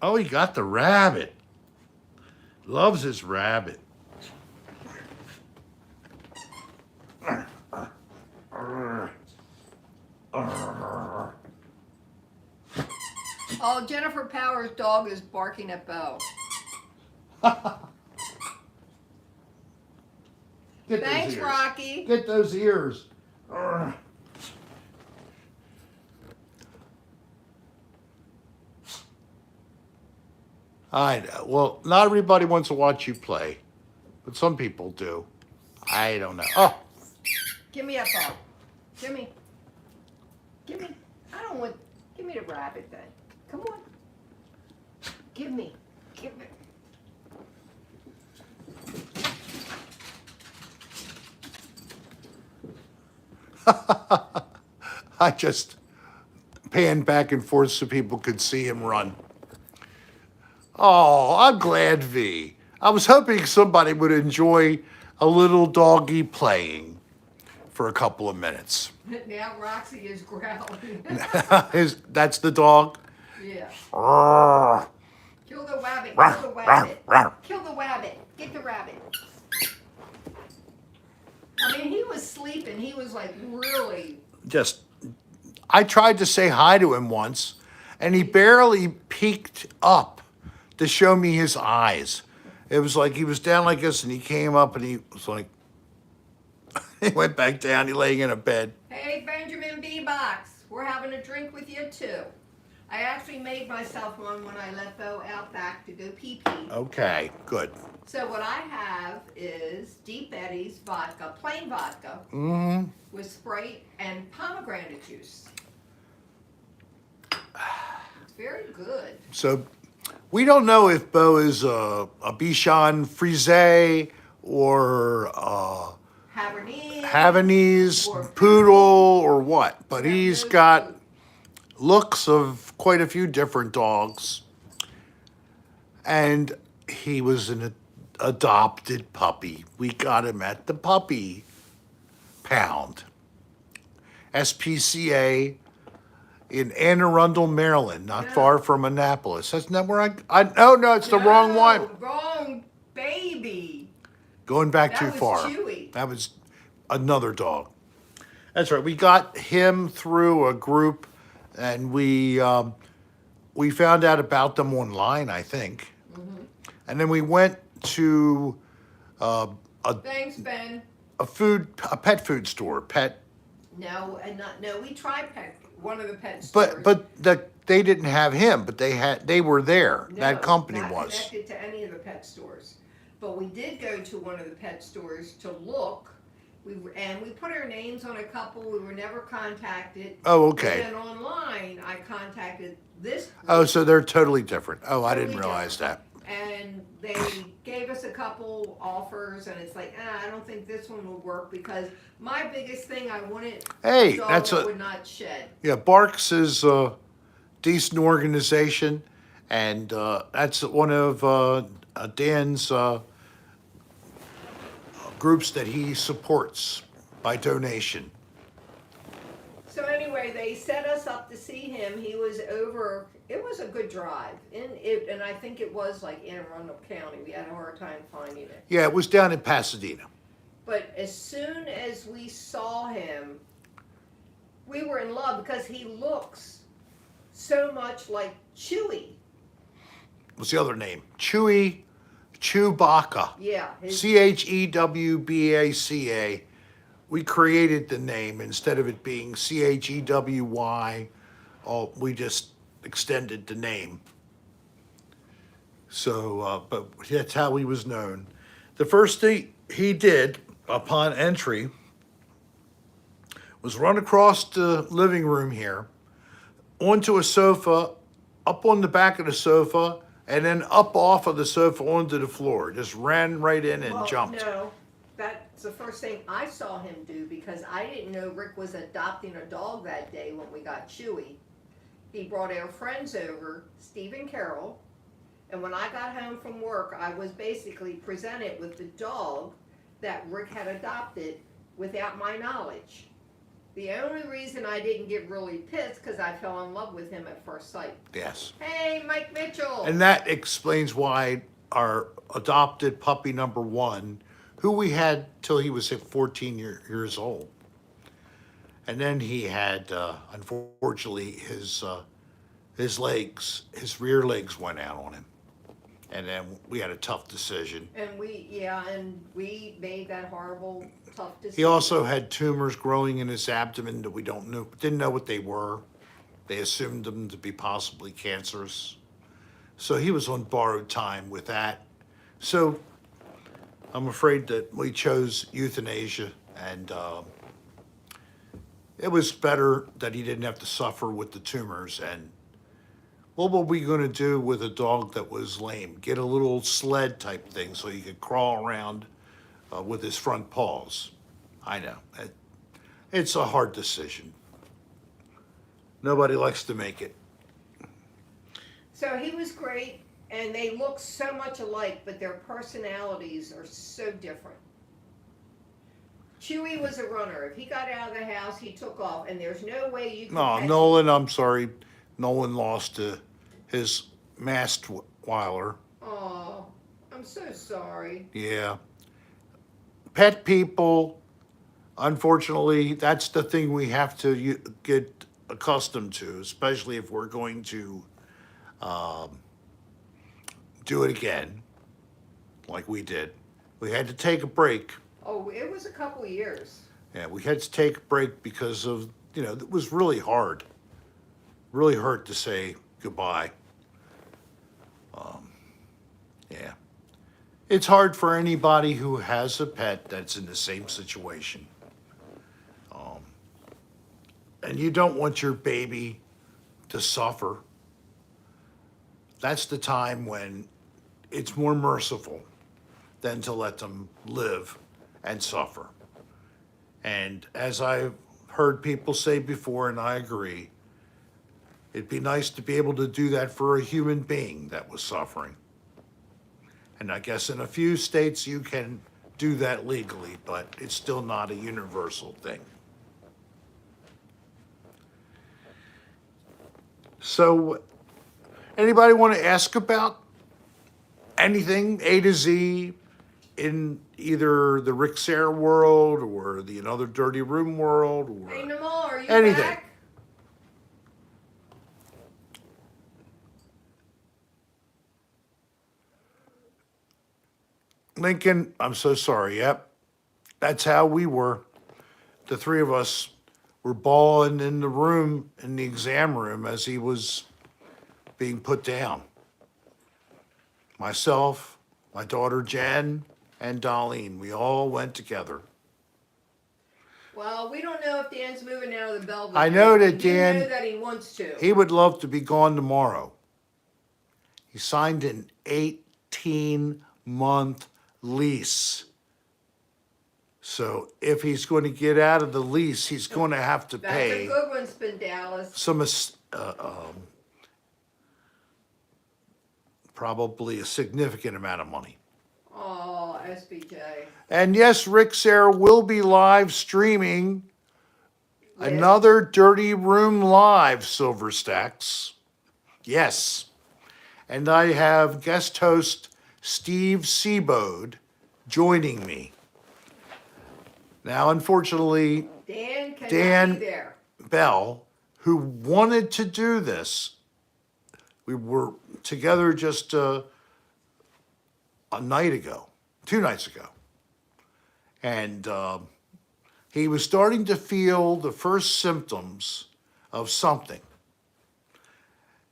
Oh, he got the rabbit. Loves his rabbit. Oh, Jennifer Powers' dog is barking at Bo. Get Thanks, those ears. Rocky. Get those ears. I know. Well, not everybody wants to watch you play, but some people do. I don't know. Oh, Give me a ball. Give me. I don't want. Give me the rabbit then. Come on. Give me. Give it. I just panned back and forth so people could see him run. Oh, I'm glad, V. I was hoping somebody would enjoy a little doggy playing for a couple of minutes. Now Roxy is growling. That's the dog? Yeah. Arrgh. Kill the rabbit. Kill the rabbit. Kill the rabbit. Get the rabbit. I mean, he was sleeping. He was like really. I tried to say hi to him once, and he barely peeked up to show me his eyes. It was like he was down like this, and he came up, and he was like, he went back down. He laying in a bed. Hey, Benjamin B. Box. We're having a drink with you too. I actually made myself one when I let Bo out back to go pee-pee. Okay, good. So what I have is Deep Eddy's vodka, plain vodka, with Sprite and pomegranate juice. It's very good. So we don't know if Bo is a Bichon Frise or Havanese or poodle or what, but Yeah, he's no got clue. looks of quite a few different dogs. And he was an adopted puppy. We got him at the puppy pound. SPCA in Anne Arundel, Maryland, not Yeah. far from Annapolis. That's not where no, it's the wrong one. Wrong baby. Going back That too was far. Chewy. That was another dog. That's right. We got him through a group, and we found out about them online, I think. And then we went to Thanks, Ben. a pet food store. No, we tried one of the pet stores. But they didn't have him, but they were there. No, that company not was. connected to any of the pet stores. But we did go to one of the pet stores to look. We put our names on a couple. We were never contacted. Oh, okay. And then online, I contacted this group. Oh, so they're totally different. Oh, I didn't Totally realize that. And they gave us a couple offers, and it's like, I don't think this one will work because my biggest thing I wanted Hey, a dog that's that a- would not shed. Yeah, Barks is a decent organization, and that's one of Dan's groups that he supports by donation. So anyway, they set us up to see him. He was over it was a good drive. And I think it was like Anne Arundel County. We had a hard time finding it. Yeah, it was down in Pasadena. But as soon as we saw him, we were in love because he looks so much like Chewy. What's the other name? Chewbacca. Yeah. Chewbaca. We created the name instead of it being Chewy. Oh, we just extended the name. So, but that's how he was known. The first thing he did upon entry was run across the living room here, onto a sofa, up on the back of the sofa, and then up off of the sofa onto the floor. Just ran right in and jumped. No, that's the first thing I saw him do because I didn't know Rick was adopting a dog that day when we got Chewy. He brought our friends over, Steve and Carol, and when I got home from work, I was basically presented with the dog that Rick had adopted without my knowledge. The only reason I didn't get really pissed because I fell in love with him at first sight. Yes. Hey, Mike Mitchell. And that explains why our adopted puppy number one, who we had till he was 14 years old. And then he had, unfortunately, his legs, his rear legs went out on him. And then we had a tough decision. And we made that horrible, tough decision. He also had tumors growing in his abdomen that we didn't know what they were. They assumed them to be possibly cancerous. So he was on borrowed time with that. So I'm afraid that we chose euthanasia, and it was better that he didn't have to suffer with the tumors. And what were we going to do with a dog that was lame? Get a little sled type thing so he could crawl around with his front paws. I know. It's a hard decision. Nobody likes to make it. So he was great, and they look so much alike, but their personalities are so different. Chewy was a runner. If he got out of the house, he took off, and there's no way you could No, catch Nolan, I'm sorry. Nolan lost to his masked Weiler. Oh, I'm so sorry. Yeah. Pet people, unfortunately, that's the thing we have to get accustomed to, especially if we're going to do it again, like we did. We had to take a break. Oh, it was a couple of years. Yeah, we had to take a break because of, it was really hard. Really hurt to say goodbye. Yeah. It's hard for anybody who has a pet that's in the same situation. And you don't want your baby to suffer. That's the time when it's more merciful than to let them live and suffer. And as I've heard people say before, and I agree, it'd be nice to be able to do that for a human being that was suffering. And I guess in a few states you can do that legally, but it's still not a universal thing. So, anybody want to ask about anything A to Z in either the Rick Serra world or the Another Dirty Room world or Hey, Namal, are you anything? back? Lincoln, I'm so sorry. Yep. That's how we were. The three of us were bawling in the room, in the exam room, as he was being put down. Myself, my daughter Jen, and Darlene, we all went together. Well, we don't know if Dan's moving out of the Belvedere. I know that We do Dan- know that he wants to. He would love to be gone tomorrow. He signed an 18-month lease. So if he's going to get out of the lease, he's going to have to That's pay a good one, Spin Dallas. some, probably a significant amount of money. Oh, SBJ. And yes, Rick Serra will be live streaming Yes. Another Dirty Room Live, Silver Stacks. Yes. And I have guest host Steve Siebert joining me. Now, unfortunately, Dan cannot Dan be there. Bell, who wanted to do this, we were together just a night ago, 2 nights ago. And he was starting to feel the first symptoms of something.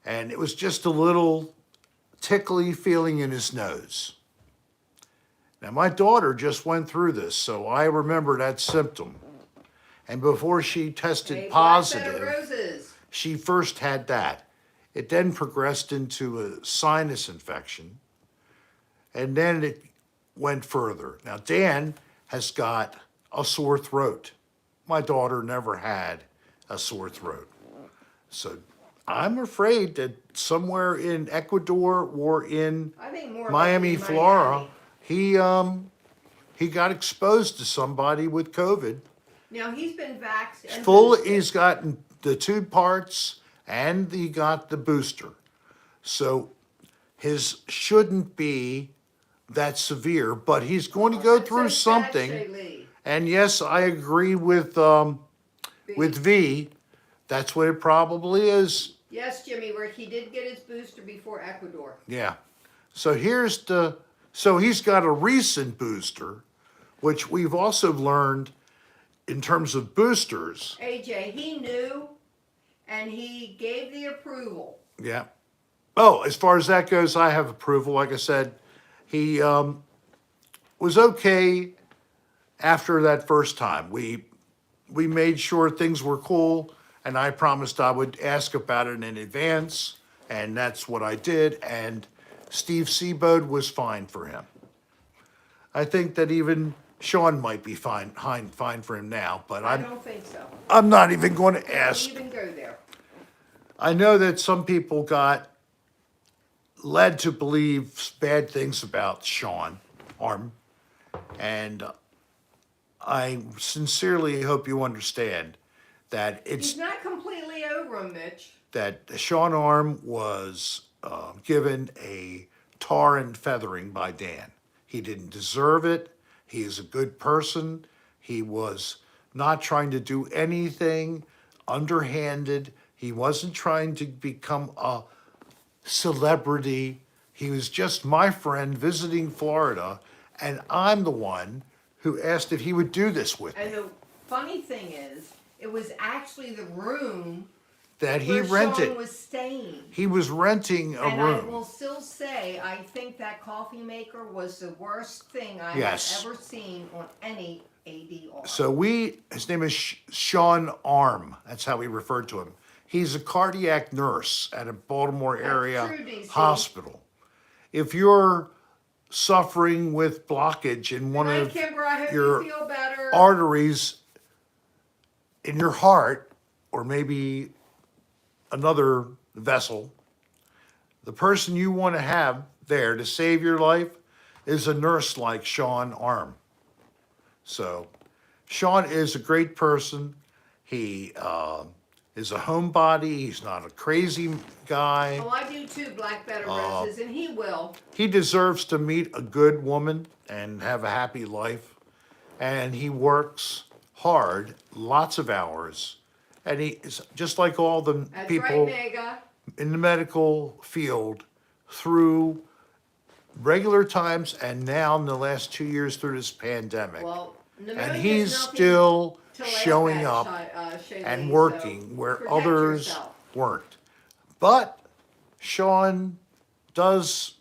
And it was just a little tickly feeling in his nose. Now, my daughter just went through this, so I remember that symptom. And before she tested Hey, positive, Black Bed of Roses. she first had that. It then progressed into a sinus infection, and then it went further. Now, Dan has got a sore throat. My daughter never had a sore throat. So I'm afraid that somewhere in Ecuador or in I think more Miami, likely Florida, Miami. he got exposed to somebody with COVID. Now he's been vaxxed. He's gotten the 2 parts and he got the booster. So his shouldn't be that severe, but he's going to go through something. And yes, I agree with V. That's what it probably is. Yes, Jimmy, Rick, he did get his booster before Ecuador. Yeah. So he's got a recent booster, which we've also learned in terms of boosters. AJ, he knew and he gave the approval. Yeah. Oh, as far as that goes, I have approval. Like I said, he was okay after that first time. We made sure things were cool, and I promised I would ask about it in advance, and that's what I did, and Steve Siebert was fine for him. I think that even Sean might be fine for him now, but I don't think so. I'm not even going to ask. Don't even go there. I know that some people got led to believe bad things about Sean Arm, and I sincerely hope you understand that He's not completely over him, Mitch. that Sean Arm was given a tar and feathering by Dan. He didn't deserve it. He is a good person. He was not trying to do anything underhanded. He wasn't trying to become a celebrity. He was just my friend visiting Florida, and I'm the one who asked if he would do this with me. And the funny thing is, it was actually the room That he where rented. Sean was staying. He was renting a And room. I will still say, I think that coffee maker was the worst thing I Yes. have ever seen on any ADR. So his name is Sean Arm. That's how we referred to him. He's a cardiac nurse at a Baltimore area true, DC. hospital. If you're suffering with blockage in one Good of night, Kimber. I hope your you feel better. arteries in your heart, or maybe another vessel, the person you want to have there to save your life is a nurse like Sean Arm. So Sean is a great person. He is a homebody. He's not a crazy guy. Oh, I do too, Black Bed of Roses, and he will. He deserves to meet a good woman and have a happy life. And he works hard, lots of hours. And he is just like all the That's people right, Mega. in the medical field through regular times and now in the last 2 years through this pandemic. Well, pneumonia And is he's nothing still to laugh showing at, up Shailene, and so working where protect others yourself. weren't. But Sean does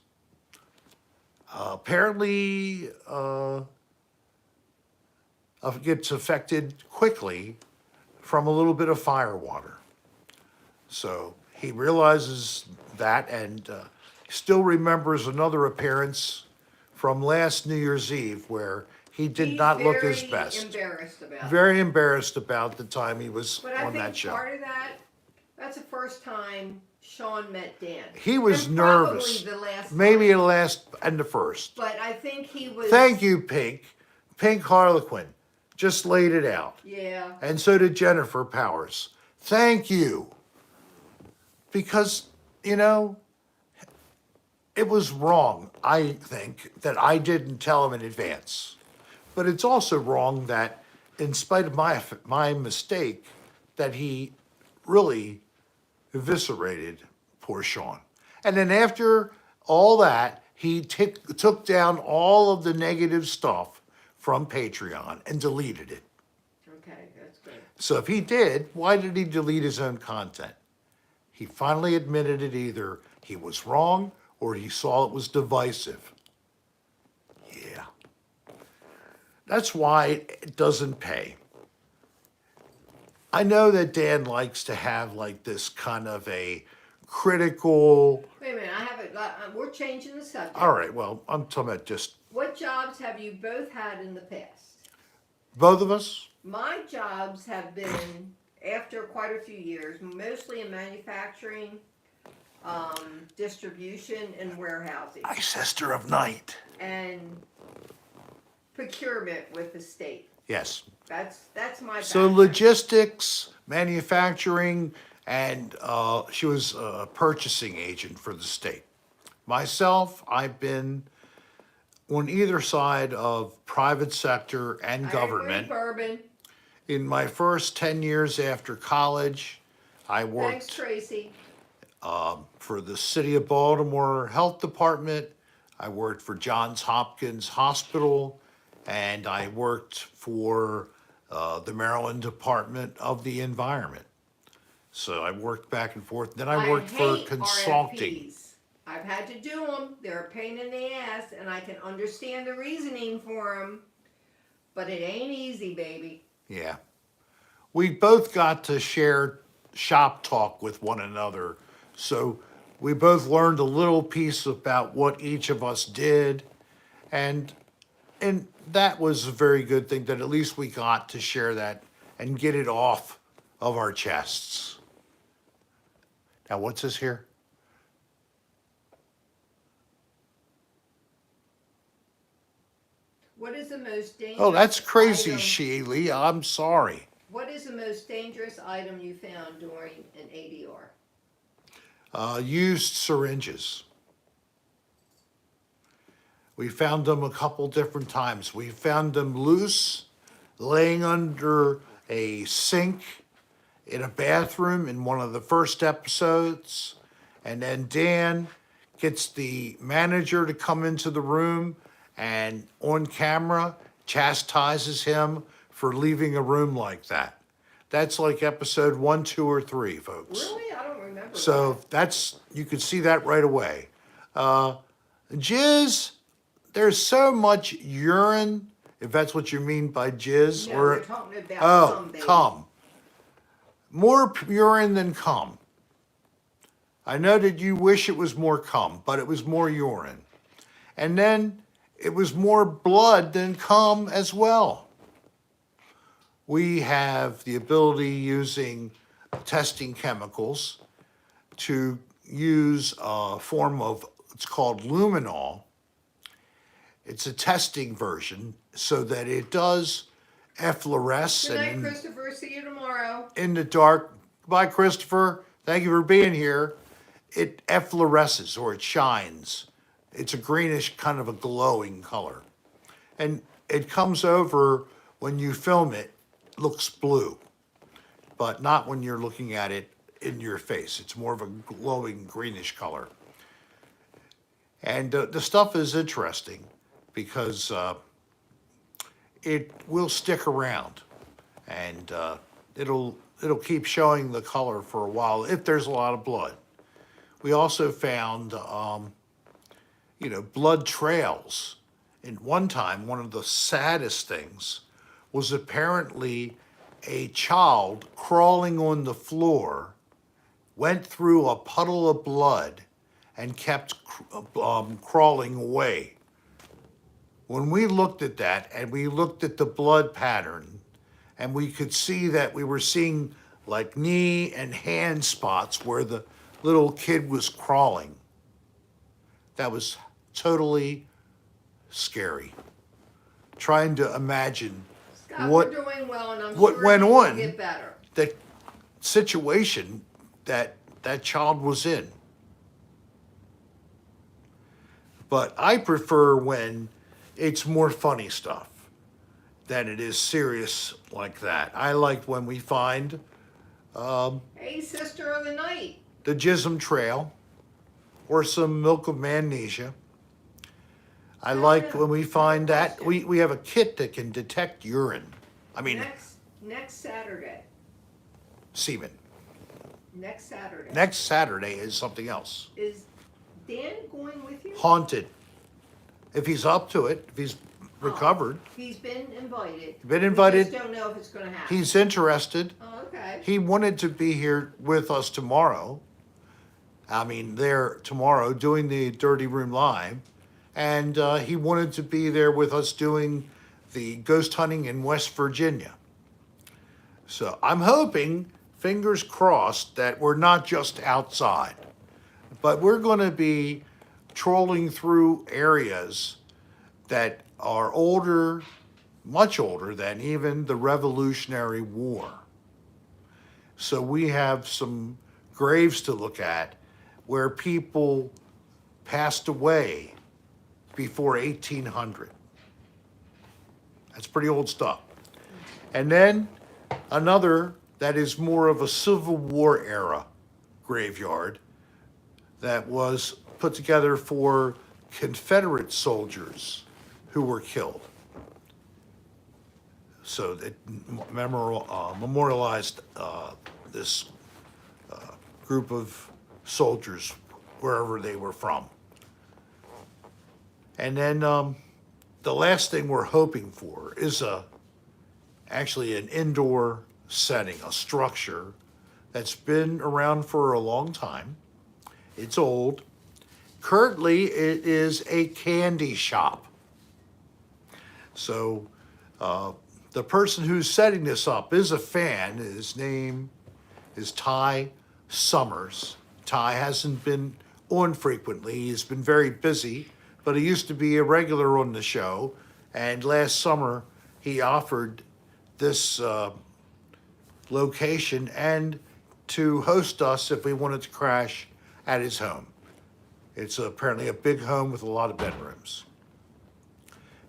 apparently gets affected quickly from a little bit of fire water. So he realizes that and still remembers another appearance from last New Year's Eve where he did He's not look his very best. embarrassed about it. Very embarrassed about the time he was But I on that think show. part of that's the first time Sean met Dan. He was And nervous. Probably the last Maybe time. the last and the first. But I think he was. Thank you, Pink. Pink Harlequin just laid it out. Yeah. And so did Jennifer Powers. Thank you. Because you know, it was wrong, I think, that I didn't tell him in advance. But it's also wrong that, in spite of my mistake, that he really eviscerated poor Sean. And then after all that, he took down all of the negative stuff from Patreon and deleted it. Okay, that's good. So if he did, why did he delete his own content? He finally admitted it. Either he was wrong or he saw it was divisive. Yeah. That's why it doesn't pay. I know that Dan likes to have like this kind of a critical. Wait a minute, we're changing the subject. All right, well, I'm talking about just What jobs have you both had in the past? both of us. My jobs have been, after quite a few years, mostly in manufacturing, distribution, and warehousing, My sister of night. and procurement with the state. Yes. That's my So background. logistics, manufacturing, and she was a purchasing agent for the state. Myself, I've been on either side of private sector and government. I agree, Bourbon. In my first 10 years after college, I Thanks, worked Tracy. for the City of Baltimore Health Department. I worked for Johns Hopkins Hospital, and I worked for the Maryland Department of the Environment. So I worked back and forth. Then I worked for hate consulting. RFPs. I've had to do them. They're a pain in the ass, and I can understand the reasoning for them, but it ain't easy, baby. Yeah. We both got to share shop talk with one another. So we both learned a little piece about what each of us did. And that was a very good thing, that at least we got to share that and get it off of our chests. Now, what's this here? What is the most dangerous? Oh, that's crazy, item- Sheely. I'm sorry. What is the most dangerous item you found during an ADR? Used syringes. We found them a couple different times. We found them loose, laying under a sink in a bathroom in one of the first episodes. And then Dan gets the manager to come into the room and on camera chastises him for leaving a room like that. That's like episode 1, 2, or 3, folks. Really? I don't remember. So that's, you can see that right away. Jizz, there's so much urine, if that's what you mean by jizz. No, or we're talking about cum, baby. cum. More urine than cum. I know that you wish it was more cum, but it was more urine. And then it was more blood than cum as well. We have the ability, using testing chemicals, to use a form of, it's called luminol. It's a testing version so that it does effloresce. Good night, and Christopher. See you tomorrow. in the dark. Bye, Christopher. Thank you for being here. It effloresces, or it shines. It's a greenish, kind of a glowing color. And it comes over, when you film it, looks blue, but not when you're looking at it in your face. It's more of a glowing greenish color. And the stuff is interesting because it will stick around, and it'll keep showing the color for a while if there's a lot of blood. We also found, blood trails. And one time, one of the saddest things was apparently a child crawling on the floor, went through a puddle of blood, and kept crawling away. When we looked at that, and we looked at the blood pattern, and we could see that we were seeing like knee and hand spots where the little kid was crawling. That was totally scary. Trying to imagine Scott, what we're doing well, and I'm what sure went it will on? get better. the situation that child was in. But I prefer when it's more funny stuff than it is serious like that. I like when we find Hey, sister of the night. the Jism Trail or some milk of magnesia. I like when we find that we have a kit that can detect urine. I mean, Next Saturday. semen. Next Saturday. Next Saturday is something else. Is Dan going with you? Haunted. If he's up to it, if he's recovered. He's been invited. Been invited. We just don't know if it's going to happen. He's interested. Oh, okay. He wanted to be here with us tomorrow. I mean, there tomorrow doing the Dirty Room Live. And he wanted to be there with us doing the ghost hunting in West Virginia. So I'm hoping, fingers crossed, that we're not just outside, but we're going to be trolling through areas that are older, much older than even the Revolutionary War. So we have some graves to look at where people passed away before 1800. That's pretty old stuff. And then another that is more of a Civil War era graveyard that was put together for Confederate soldiers who were killed. So it memorialized this group of soldiers wherever they were from. And then the last thing we're hoping for is actually an indoor setting, a structure that's been around for a long time. It's old. Currently, it is a candy shop. So the person who's setting this up is a fan. His name is Ty Summers. Ty hasn't been on frequently. He's been very busy, but he used to be a regular on the show. And last summer, he offered this location and to host us if we wanted to crash at his home. It's apparently a big home with a lot of bedrooms.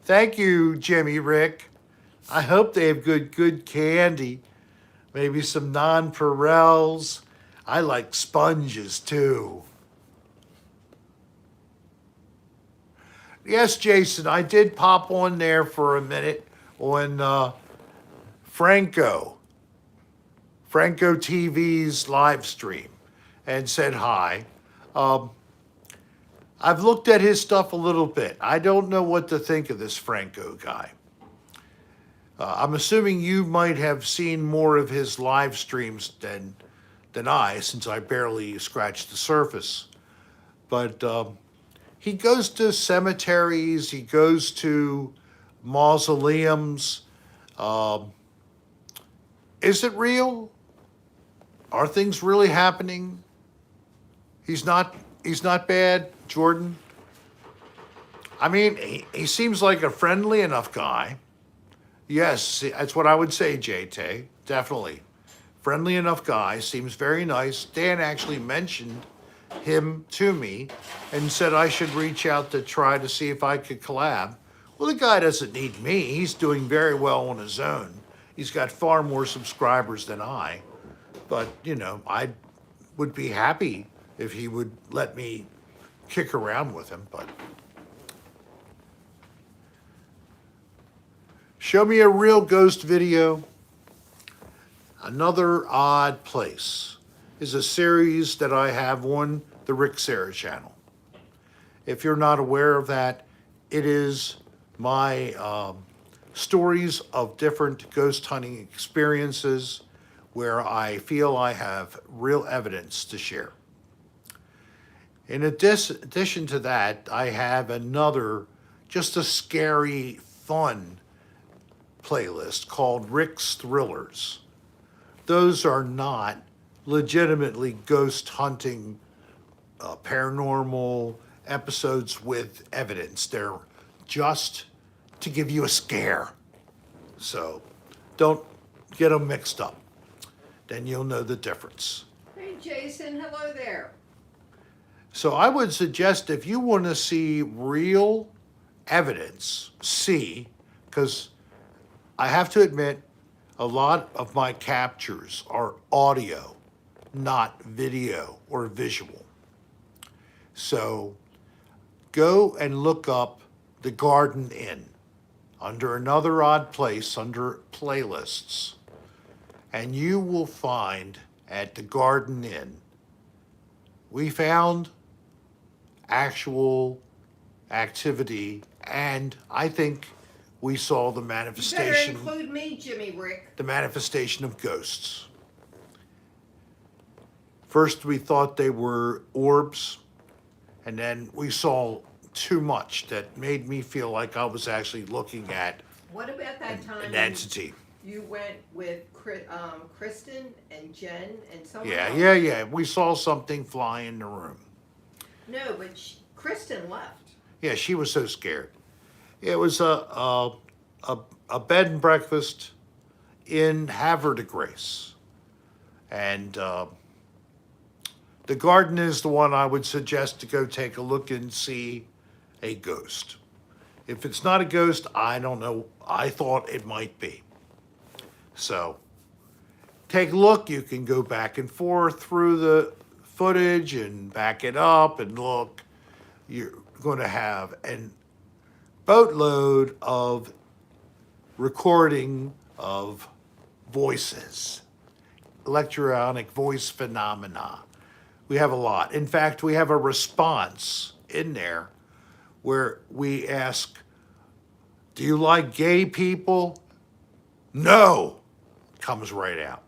Thank you, Jimmy Rick. I hope they have good candy. Maybe some nonpareils. I like sponges too. Yes, Jason, I did pop on there for a minute on Franco TV's live stream and said hi. I've looked at his stuff a little bit. I don't know what to think of this Franco guy. I'm assuming you might have seen more of his live streams than I, since I barely scratched the surface. But he goes to cemeteries, he goes to mausoleums. Is it real? Are things really happening? He's not bad, Jordan. I mean, he seems like a friendly enough guy. Yes, that's what I would say, JT. Definitely. Friendly enough guy, seems very nice. Dan actually mentioned him to me and said I should reach out to try to see if I could collab. Well, the guy doesn't need me. He's doing very well on his own. He's got far more subscribers than I. But, I would be happy if he would let me kick around with him, but. Show me a real ghost video. Another Odd Place is a series that I have on the Rick Serra channel. If you're not aware of that, it is my stories of different ghost hunting experiences where I feel I have real evidence to share. In addition to that, I have another, just a scary, fun playlist called Rick's Thrillers. Those are not legitimately ghost hunting, paranormal episodes with evidence. They're just to give you a scare. So don't get them mixed up. Then you'll know the difference. Hey, Jason, hello there. So I would suggest if you want to see real evidence, because I have to admit, a lot of my captures are audio, not video or visual. So go and look up the Garden Inn under another odd place under playlists, and you will find at the Garden Inn, we found actual activity, and I think we saw the You better manifestation, include me, Jimmy Rick. the manifestation of ghosts. First, we thought they were orbs, and then we saw too much that made me feel like I was actually looking at What about that time an entity. you went with Kristen and Jen and someone Yeah, else? yeah. We saw something fly in the room. No, but Kristen left. Yeah, she was so scared. It was a bed and breakfast in Havre de Grace, and the Garden is the one I would suggest to go take a look and see a ghost. If it's not a ghost, I don't know. I thought it might be. So take a look. You can go back and forth through the footage and back it up and look. You're going to have a boatload of recording of voices, electronic voice phenomena. We have a lot. In fact, we have a response in there where we ask, do you like gay people? No, comes right out.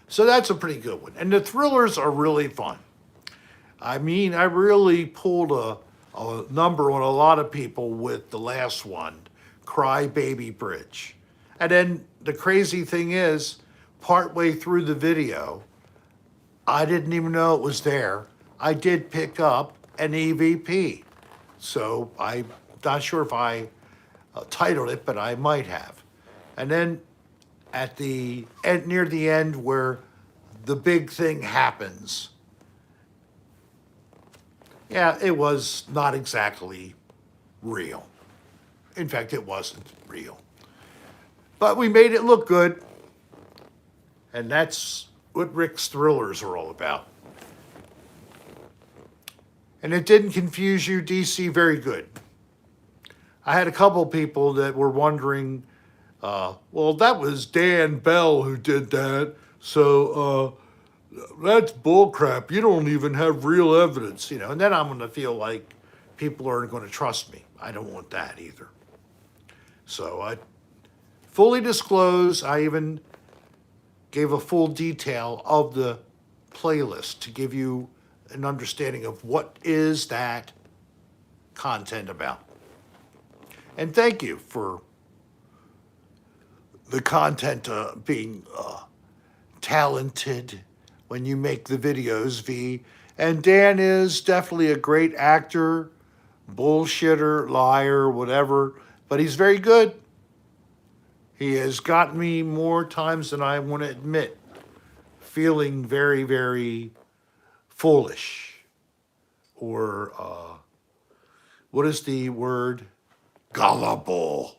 So that's a pretty good one. And the thrillers are really fun. I mean, I really pulled a number on a lot of people with the last one, Cry Baby Bridge. And then the crazy thing is, partway through the video, I didn't even know it was there. I did pick up an EVP. So I'm not sure if I titled it, but I might have. And then at the end, near the end where the big thing happens, yeah, it was not exactly real. In fact, it wasn't real. But we made it look good. And that's what Rick's thrillers are all about. And it didn't confuse you, DC, very good. I had a couple people that were wondering, well, that was Dan Bell who did that, so that's bullcrap. You don't even have real evidence, and then I'm going to feel like people aren't going to trust me. I don't want that either. So I fully disclose, I even gave a full detail of the playlist to give you an understanding of what is that content about. And thank you for the content being talented when you make the videos, V. And Dan is definitely a great actor, bullshitter, liar, whatever, but he's very good. He has gotten me more times than I want to admit, feeling very, very foolish. Or, what is the word? Gullible.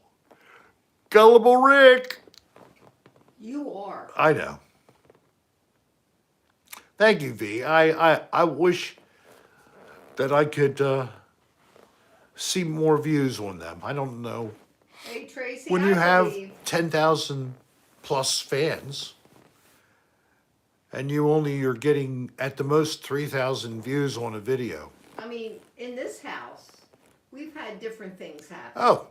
Gullible Rick. You are. I know. Thank you, V. I wish that I could see more views on them. I don't know. Hey, Tracy, When you have believe 10,000 plus fans, and you're getting at the most 3,000 views on a video. I mean, in this house, we've had different things happen. Oh,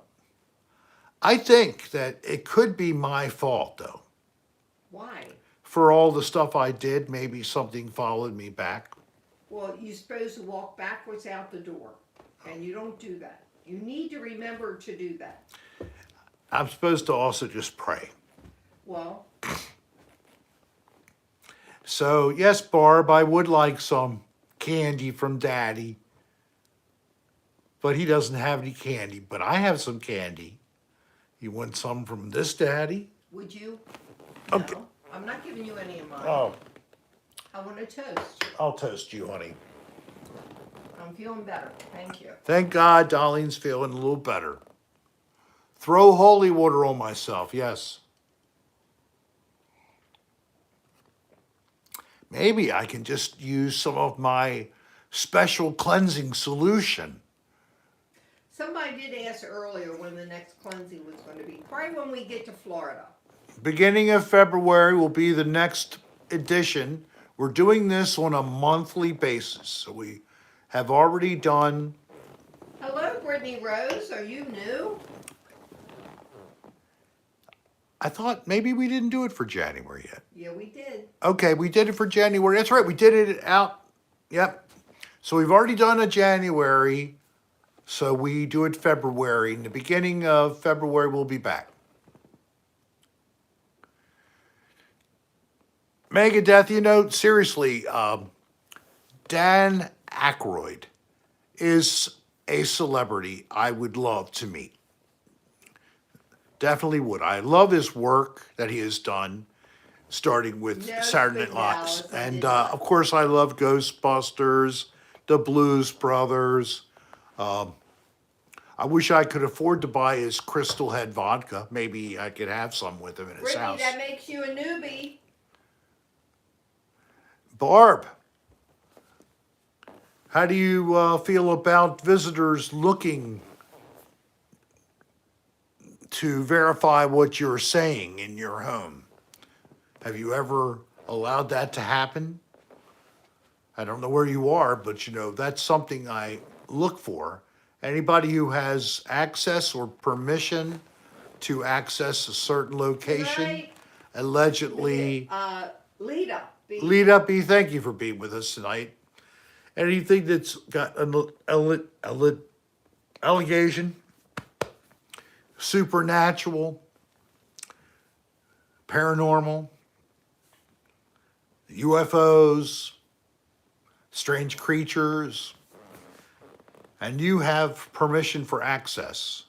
I think that it could be my fault, though. Why? For all the stuff I did, maybe something followed me back. Well, you're supposed to walk backwards out the door, and you don't do that. You need to remember to do that. I'm supposed to also just pray. Well, So, yes, Barb, I would like some candy from Daddy. But he doesn't have any candy. But I have some candy. You want some from this Daddy? would you? Okay. No, I'm not giving you any of mine. Oh, I want a toast. I'll toast you, honey. I'm feeling better. Thank you. Thank God Darlene's feeling a little better. Throw holy water on myself, yes. Maybe I can just use some of my special cleansing solution. Somebody did ask earlier when the next cleansing was going to be. Probably when we get to Florida. Beginning of February will be the next edition. We're doing this on a monthly basis. So we have already done. Hello, Brittany Rose. Are you new? I thought maybe we didn't do it for January yet. Yeah, we did. Okay, we did it for January. That's right. We did it out. Yep. So we've already done a January. So we do it February. In the beginning of February, we'll be back. Megadeth, you know, seriously, Dan Aykroyd is a celebrity I would love to meet. Definitely would. I love his work that he has done, starting with No, Saturday Night Big Live. Dallas, I And did not. of course, I love Ghostbusters, the Blues Brothers. I wish I could afford to buy his Crystal Head vodka. Maybe I could have some with him in his Brittany, house. that makes you a newbie. Barb, how do you feel about visitors looking to verify what you're saying in your home? Have you ever allowed that to happen? I don't know where you are, but you know, that's something I look for. Anybody who has access or permission to access a certain location, Tonight, allegedly. Lita. Lita B, thank you for being with us tonight. Anything that's got an allegation, supernatural, paranormal, UFOs, strange creatures, and you have permission for access,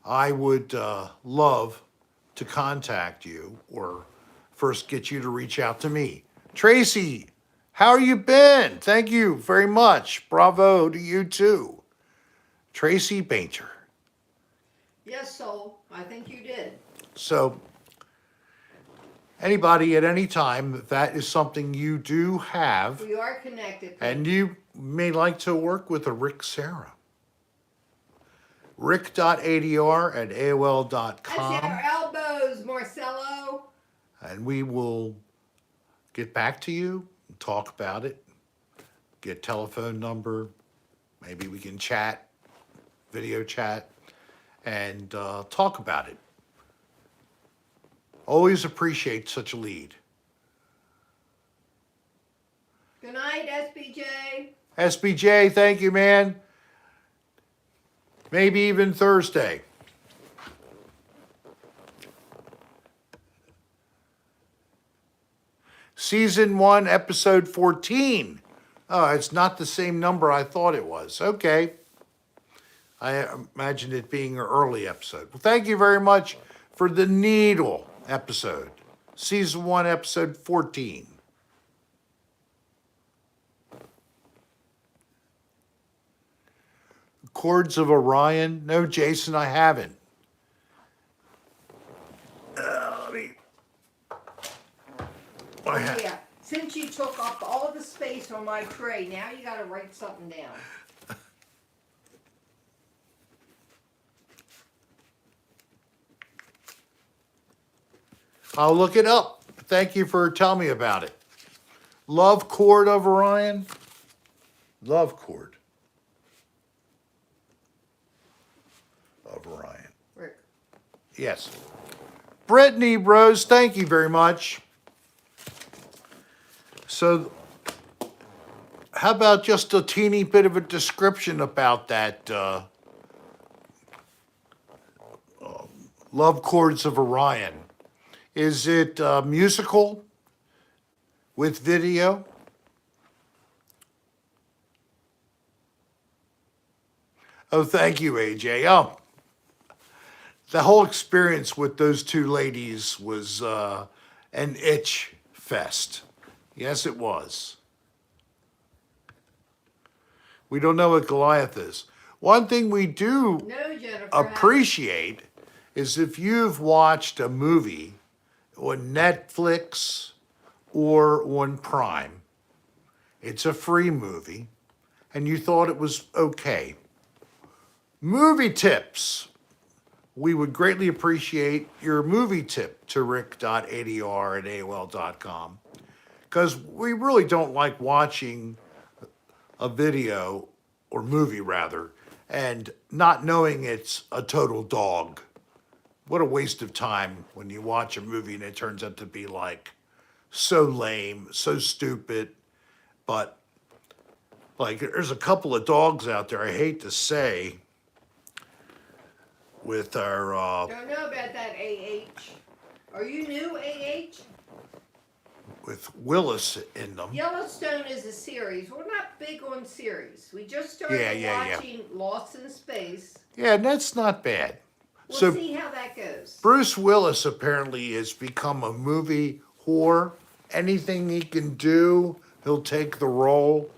I would love to contact you or first get you to reach out to me. Tracy, how you been? Thank you very much. Bravo to you too. Tracy Banter. Yes, Soul. I think you did. So, anybody at any time, if that is something you do have, We are connected. and you may like to work with a Rick Serra. Rick.adr at I AOL.com. see our elbows, Marcelo. And we will get back to you, and talk about it, get telephone number, maybe we can chat, video chat, and talk about it. Always appreciate such a lead. Good night, SBJ. SBJ, thank you, man. Maybe even Thursday. Season 1, episode 14. Oh, it's not the same number I thought it was. Okay. I imagined it being an early episode. Well, thank you very much for the Needle episode. Season 1, episode 14. Chords of Orion? No, Jason, I haven't. Let me. I ha- Yeah. Since you took up all the space on my tray, now you got to write something down. I'll look it up. Thank you for telling me about it. Love Chord of Orion? Love Chord of Orion. Rick. Yes. Brittany Rose, thank you very much. So, how about just a teeny bit of a description about that Love Chords of Orion? Is it musical with video? Oh, thank you, AJ. Oh, the whole experience with those two ladies was an itch fest. Yes, it was. We don't know what Goliath is. One thing we do No, Jennifer. appreciate is if you've watched a movie on Netflix or on Prime, it's a free movie, and you thought it was okay. Movie tips. We would greatly appreciate your movie tip to rick.adr@aol.com, because we really don't like watching a video or movie rather and not knowing it's a total dog. What a waste of time when you watch a movie and it turns out to be like so lame, so stupid. But like there's a couple of dogs out there, I hate to say, with our Don't know about that, AH. Are you new, AH? with Willis in them. Yellowstone is a series. We're not big on series. We just started Yeah. watching Lost in Space. Yeah, and that's not bad. We'll see how that goes. Bruce Willis apparently has become a movie whore. Anything he can do, he'll take the role,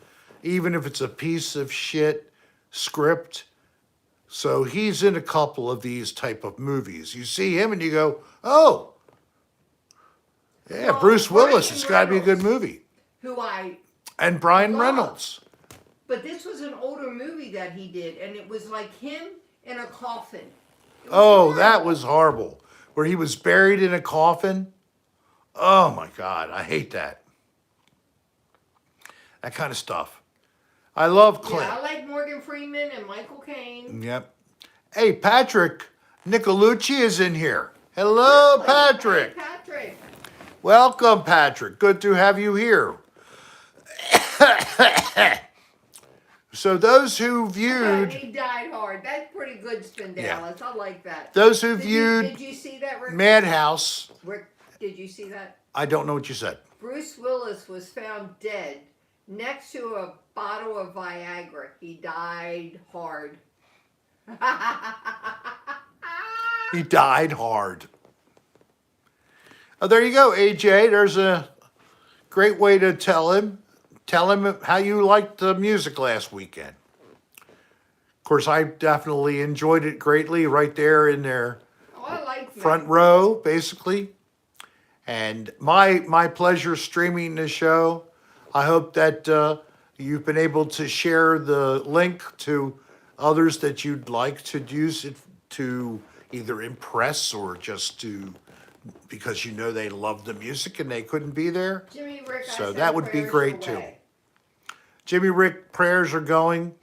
even if it's a piece of shit script. So he's in a couple of these type of movies. You see him and you go, oh, yeah, Well, Bruce Willis, Brian it's got to be a good Reynolds, movie. Who I And Brian love. Reynolds. But this was an older movie that he did, and it was like him in a coffin. It was Oh, that horrible. was horrible. Where he was buried in a coffin. Oh my God, I hate that. That kind of stuff. I love Clint. Yeah, I like Morgan Freeman and Michael Caine. Yep. Hey, Patrick Nicolucci is in here. Hello, Hey, Patrick. Patrick. Welcome, Patrick. Good to have you here. So those who viewed, He died hard. That's pretty good, Spindalis. I like that. those who Did viewed you see that, Rick? Madhouse, Rick, did you see that? I don't know what you said. Bruce Willis was found dead next to a bottle of Viagra. He died hard. He died hard. Oh, there you go, AJ. There's a great way to tell him how you liked the music last weekend. Of course, I definitely enjoyed it greatly right there in their Oh, I like front row, basically. And my pleasure streaming the show. I hope that you've been able to share the link to others that you'd like to use it to either impress or just to because you know they love the music and they couldn't be there. Jimmy Rick. I So send that would be prayers great your too. way. Jimmy Rick prayers are going,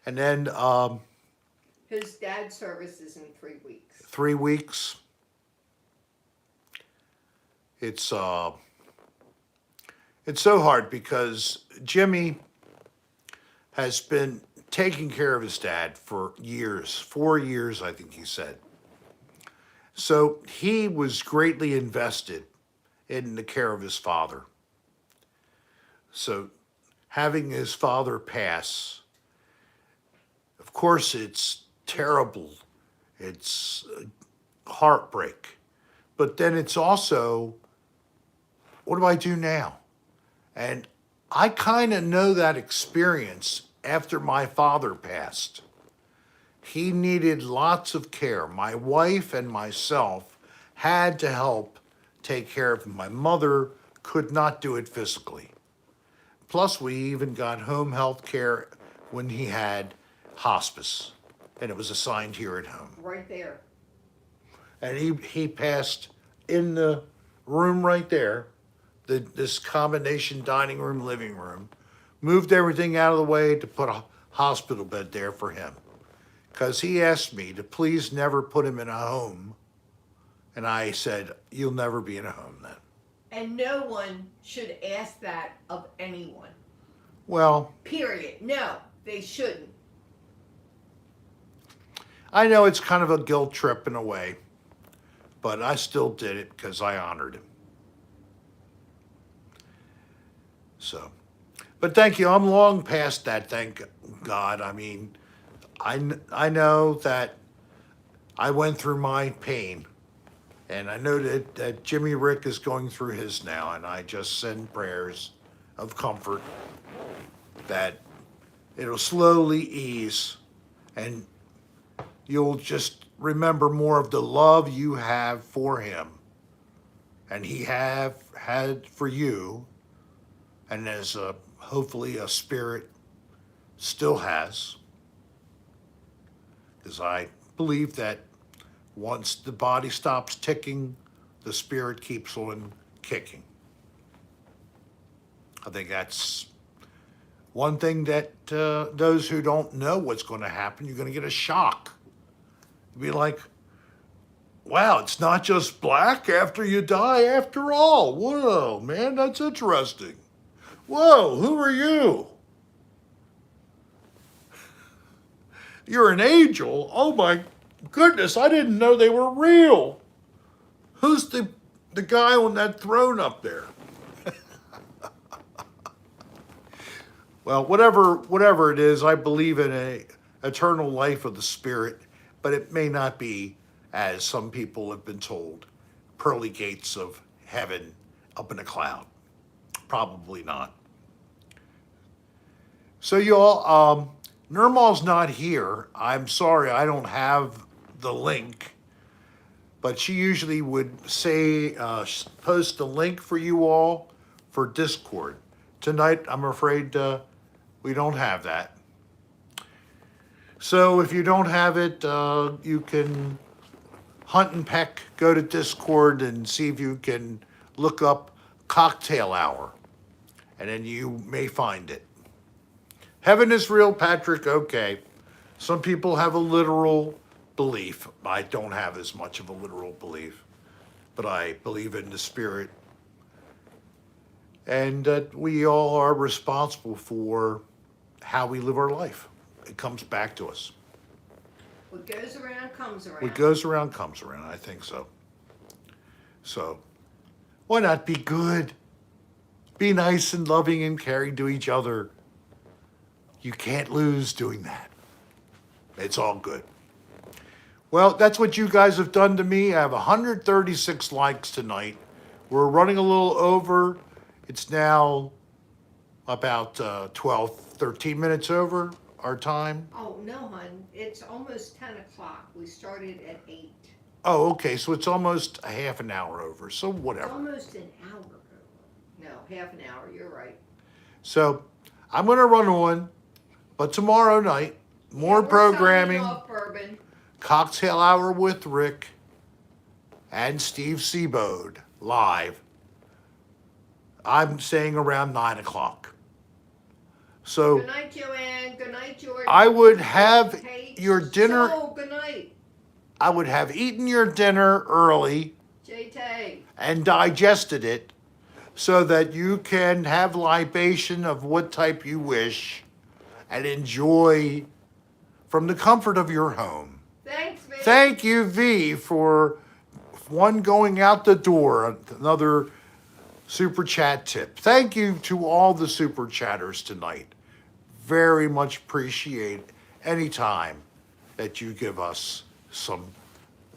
and then His dad's service is in 3 weeks. 3 weeks. It's so hard because Jimmy has been taking care of his dad for years, 4 years, I think he said. So he was greatly invested in the care of his father. So having his father pass, of course, it's terrible. It's heartbreak. But then it's also, what do I do now? And I kind of know that experience after my father passed. He needed lots of care. My wife and myself had to help take care of him. My mother could not do it physically. Plus, we even got home health care when he had hospice, and it was assigned here at home. Right there. And he passed in the room right there, this combination dining room, living room, moved everything out of the way to put a hospital bed there for him. Because he asked me to please never put him in a home. And I said, you'll never be in a home then. And no one should ask that of anyone. Well, Period. No, they shouldn't. I know it's kind of a guilt trip in a way, but I still did it because I honored him. So, but thank you. I'm long past that, thank God. I mean, I know that I went through my pain, and I know that Jimmy Rick is going through his now, and I just send prayers of comfort that It'll slowly ease, and you'll just remember more of the love you have for him, and he have had for you, and as hopefully a spirit still has, because I believe that once the body stops ticking, the spirit keeps on kicking. I think that's one thing that those who don't know what's going to happen, you're going to get a shock. You'll be like, wow, it's not just black after you die after all. Whoa, man, that's interesting. Whoa, who are you? You're an angel? Oh my goodness, I didn't know they were real. Who's the guy on that throne up there? Well, whatever it is, I believe in a eternal life of the spirit, but it may not be, as some people have been told, pearly gates of heaven up in a cloud. Probably not. So y'all, Nirmal's not here. I'm sorry, I don't have the link, but she usually would say, post a link for you all for Discord. Tonight, I'm afraid we don't have that. So if you don't have it, you can hunt and peck, go to Discord and see if you can look up Cocktail Hour, and then you may find it. Heaven is real, Patrick, okay. Some people have a literal belief. I don't have as much of a literal belief, but I believe in the spirit, and that we all are responsible for how we live our life. It comes back to us. What goes around comes around. What goes around comes around, I think so. So, why not be good? Be nice and loving and caring to each other. You can't lose doing that. It's all good. Well, that's what you guys have done to me. I have 136 likes tonight. We're running a little over. It's now about 12, 13 minutes over our time. Oh, no, hon. It's almost 10 o'clock. We started at 8. Oh, okay. So it's almost a half an hour over. So whatever. Almost an hour over. No, half an hour. You're right. So I'm going to run on. But tomorrow night, more programming. Off bourbon. Cocktail Hour with Rick and Steve Siebert live. I'm saying around 9 o'clock. So Good night, Joanne. Good night, George. I would have Kate. your dinner. So, good night. I would have eaten your dinner early J-Tay. and digested it so that you can have libation of what type you wish and enjoy from the comfort of your home. Thanks, man. Thank you, V, for one going out the door, another super chat tip. Thank you to all the super chatters tonight. Very much appreciate any time that you give us some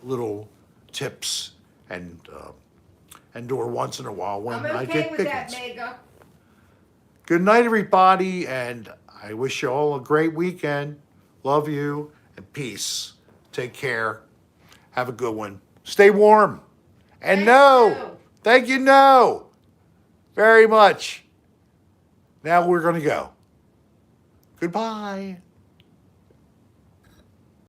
little tips and or once in a while when I'm okay I get with pickings. that, Mega. Good night, everybody, and I wish you all a great weekend. Love you, and peace. Take care. Have a good one. Stay warm. And thank you, very much. Now we're going to go. Goodbye.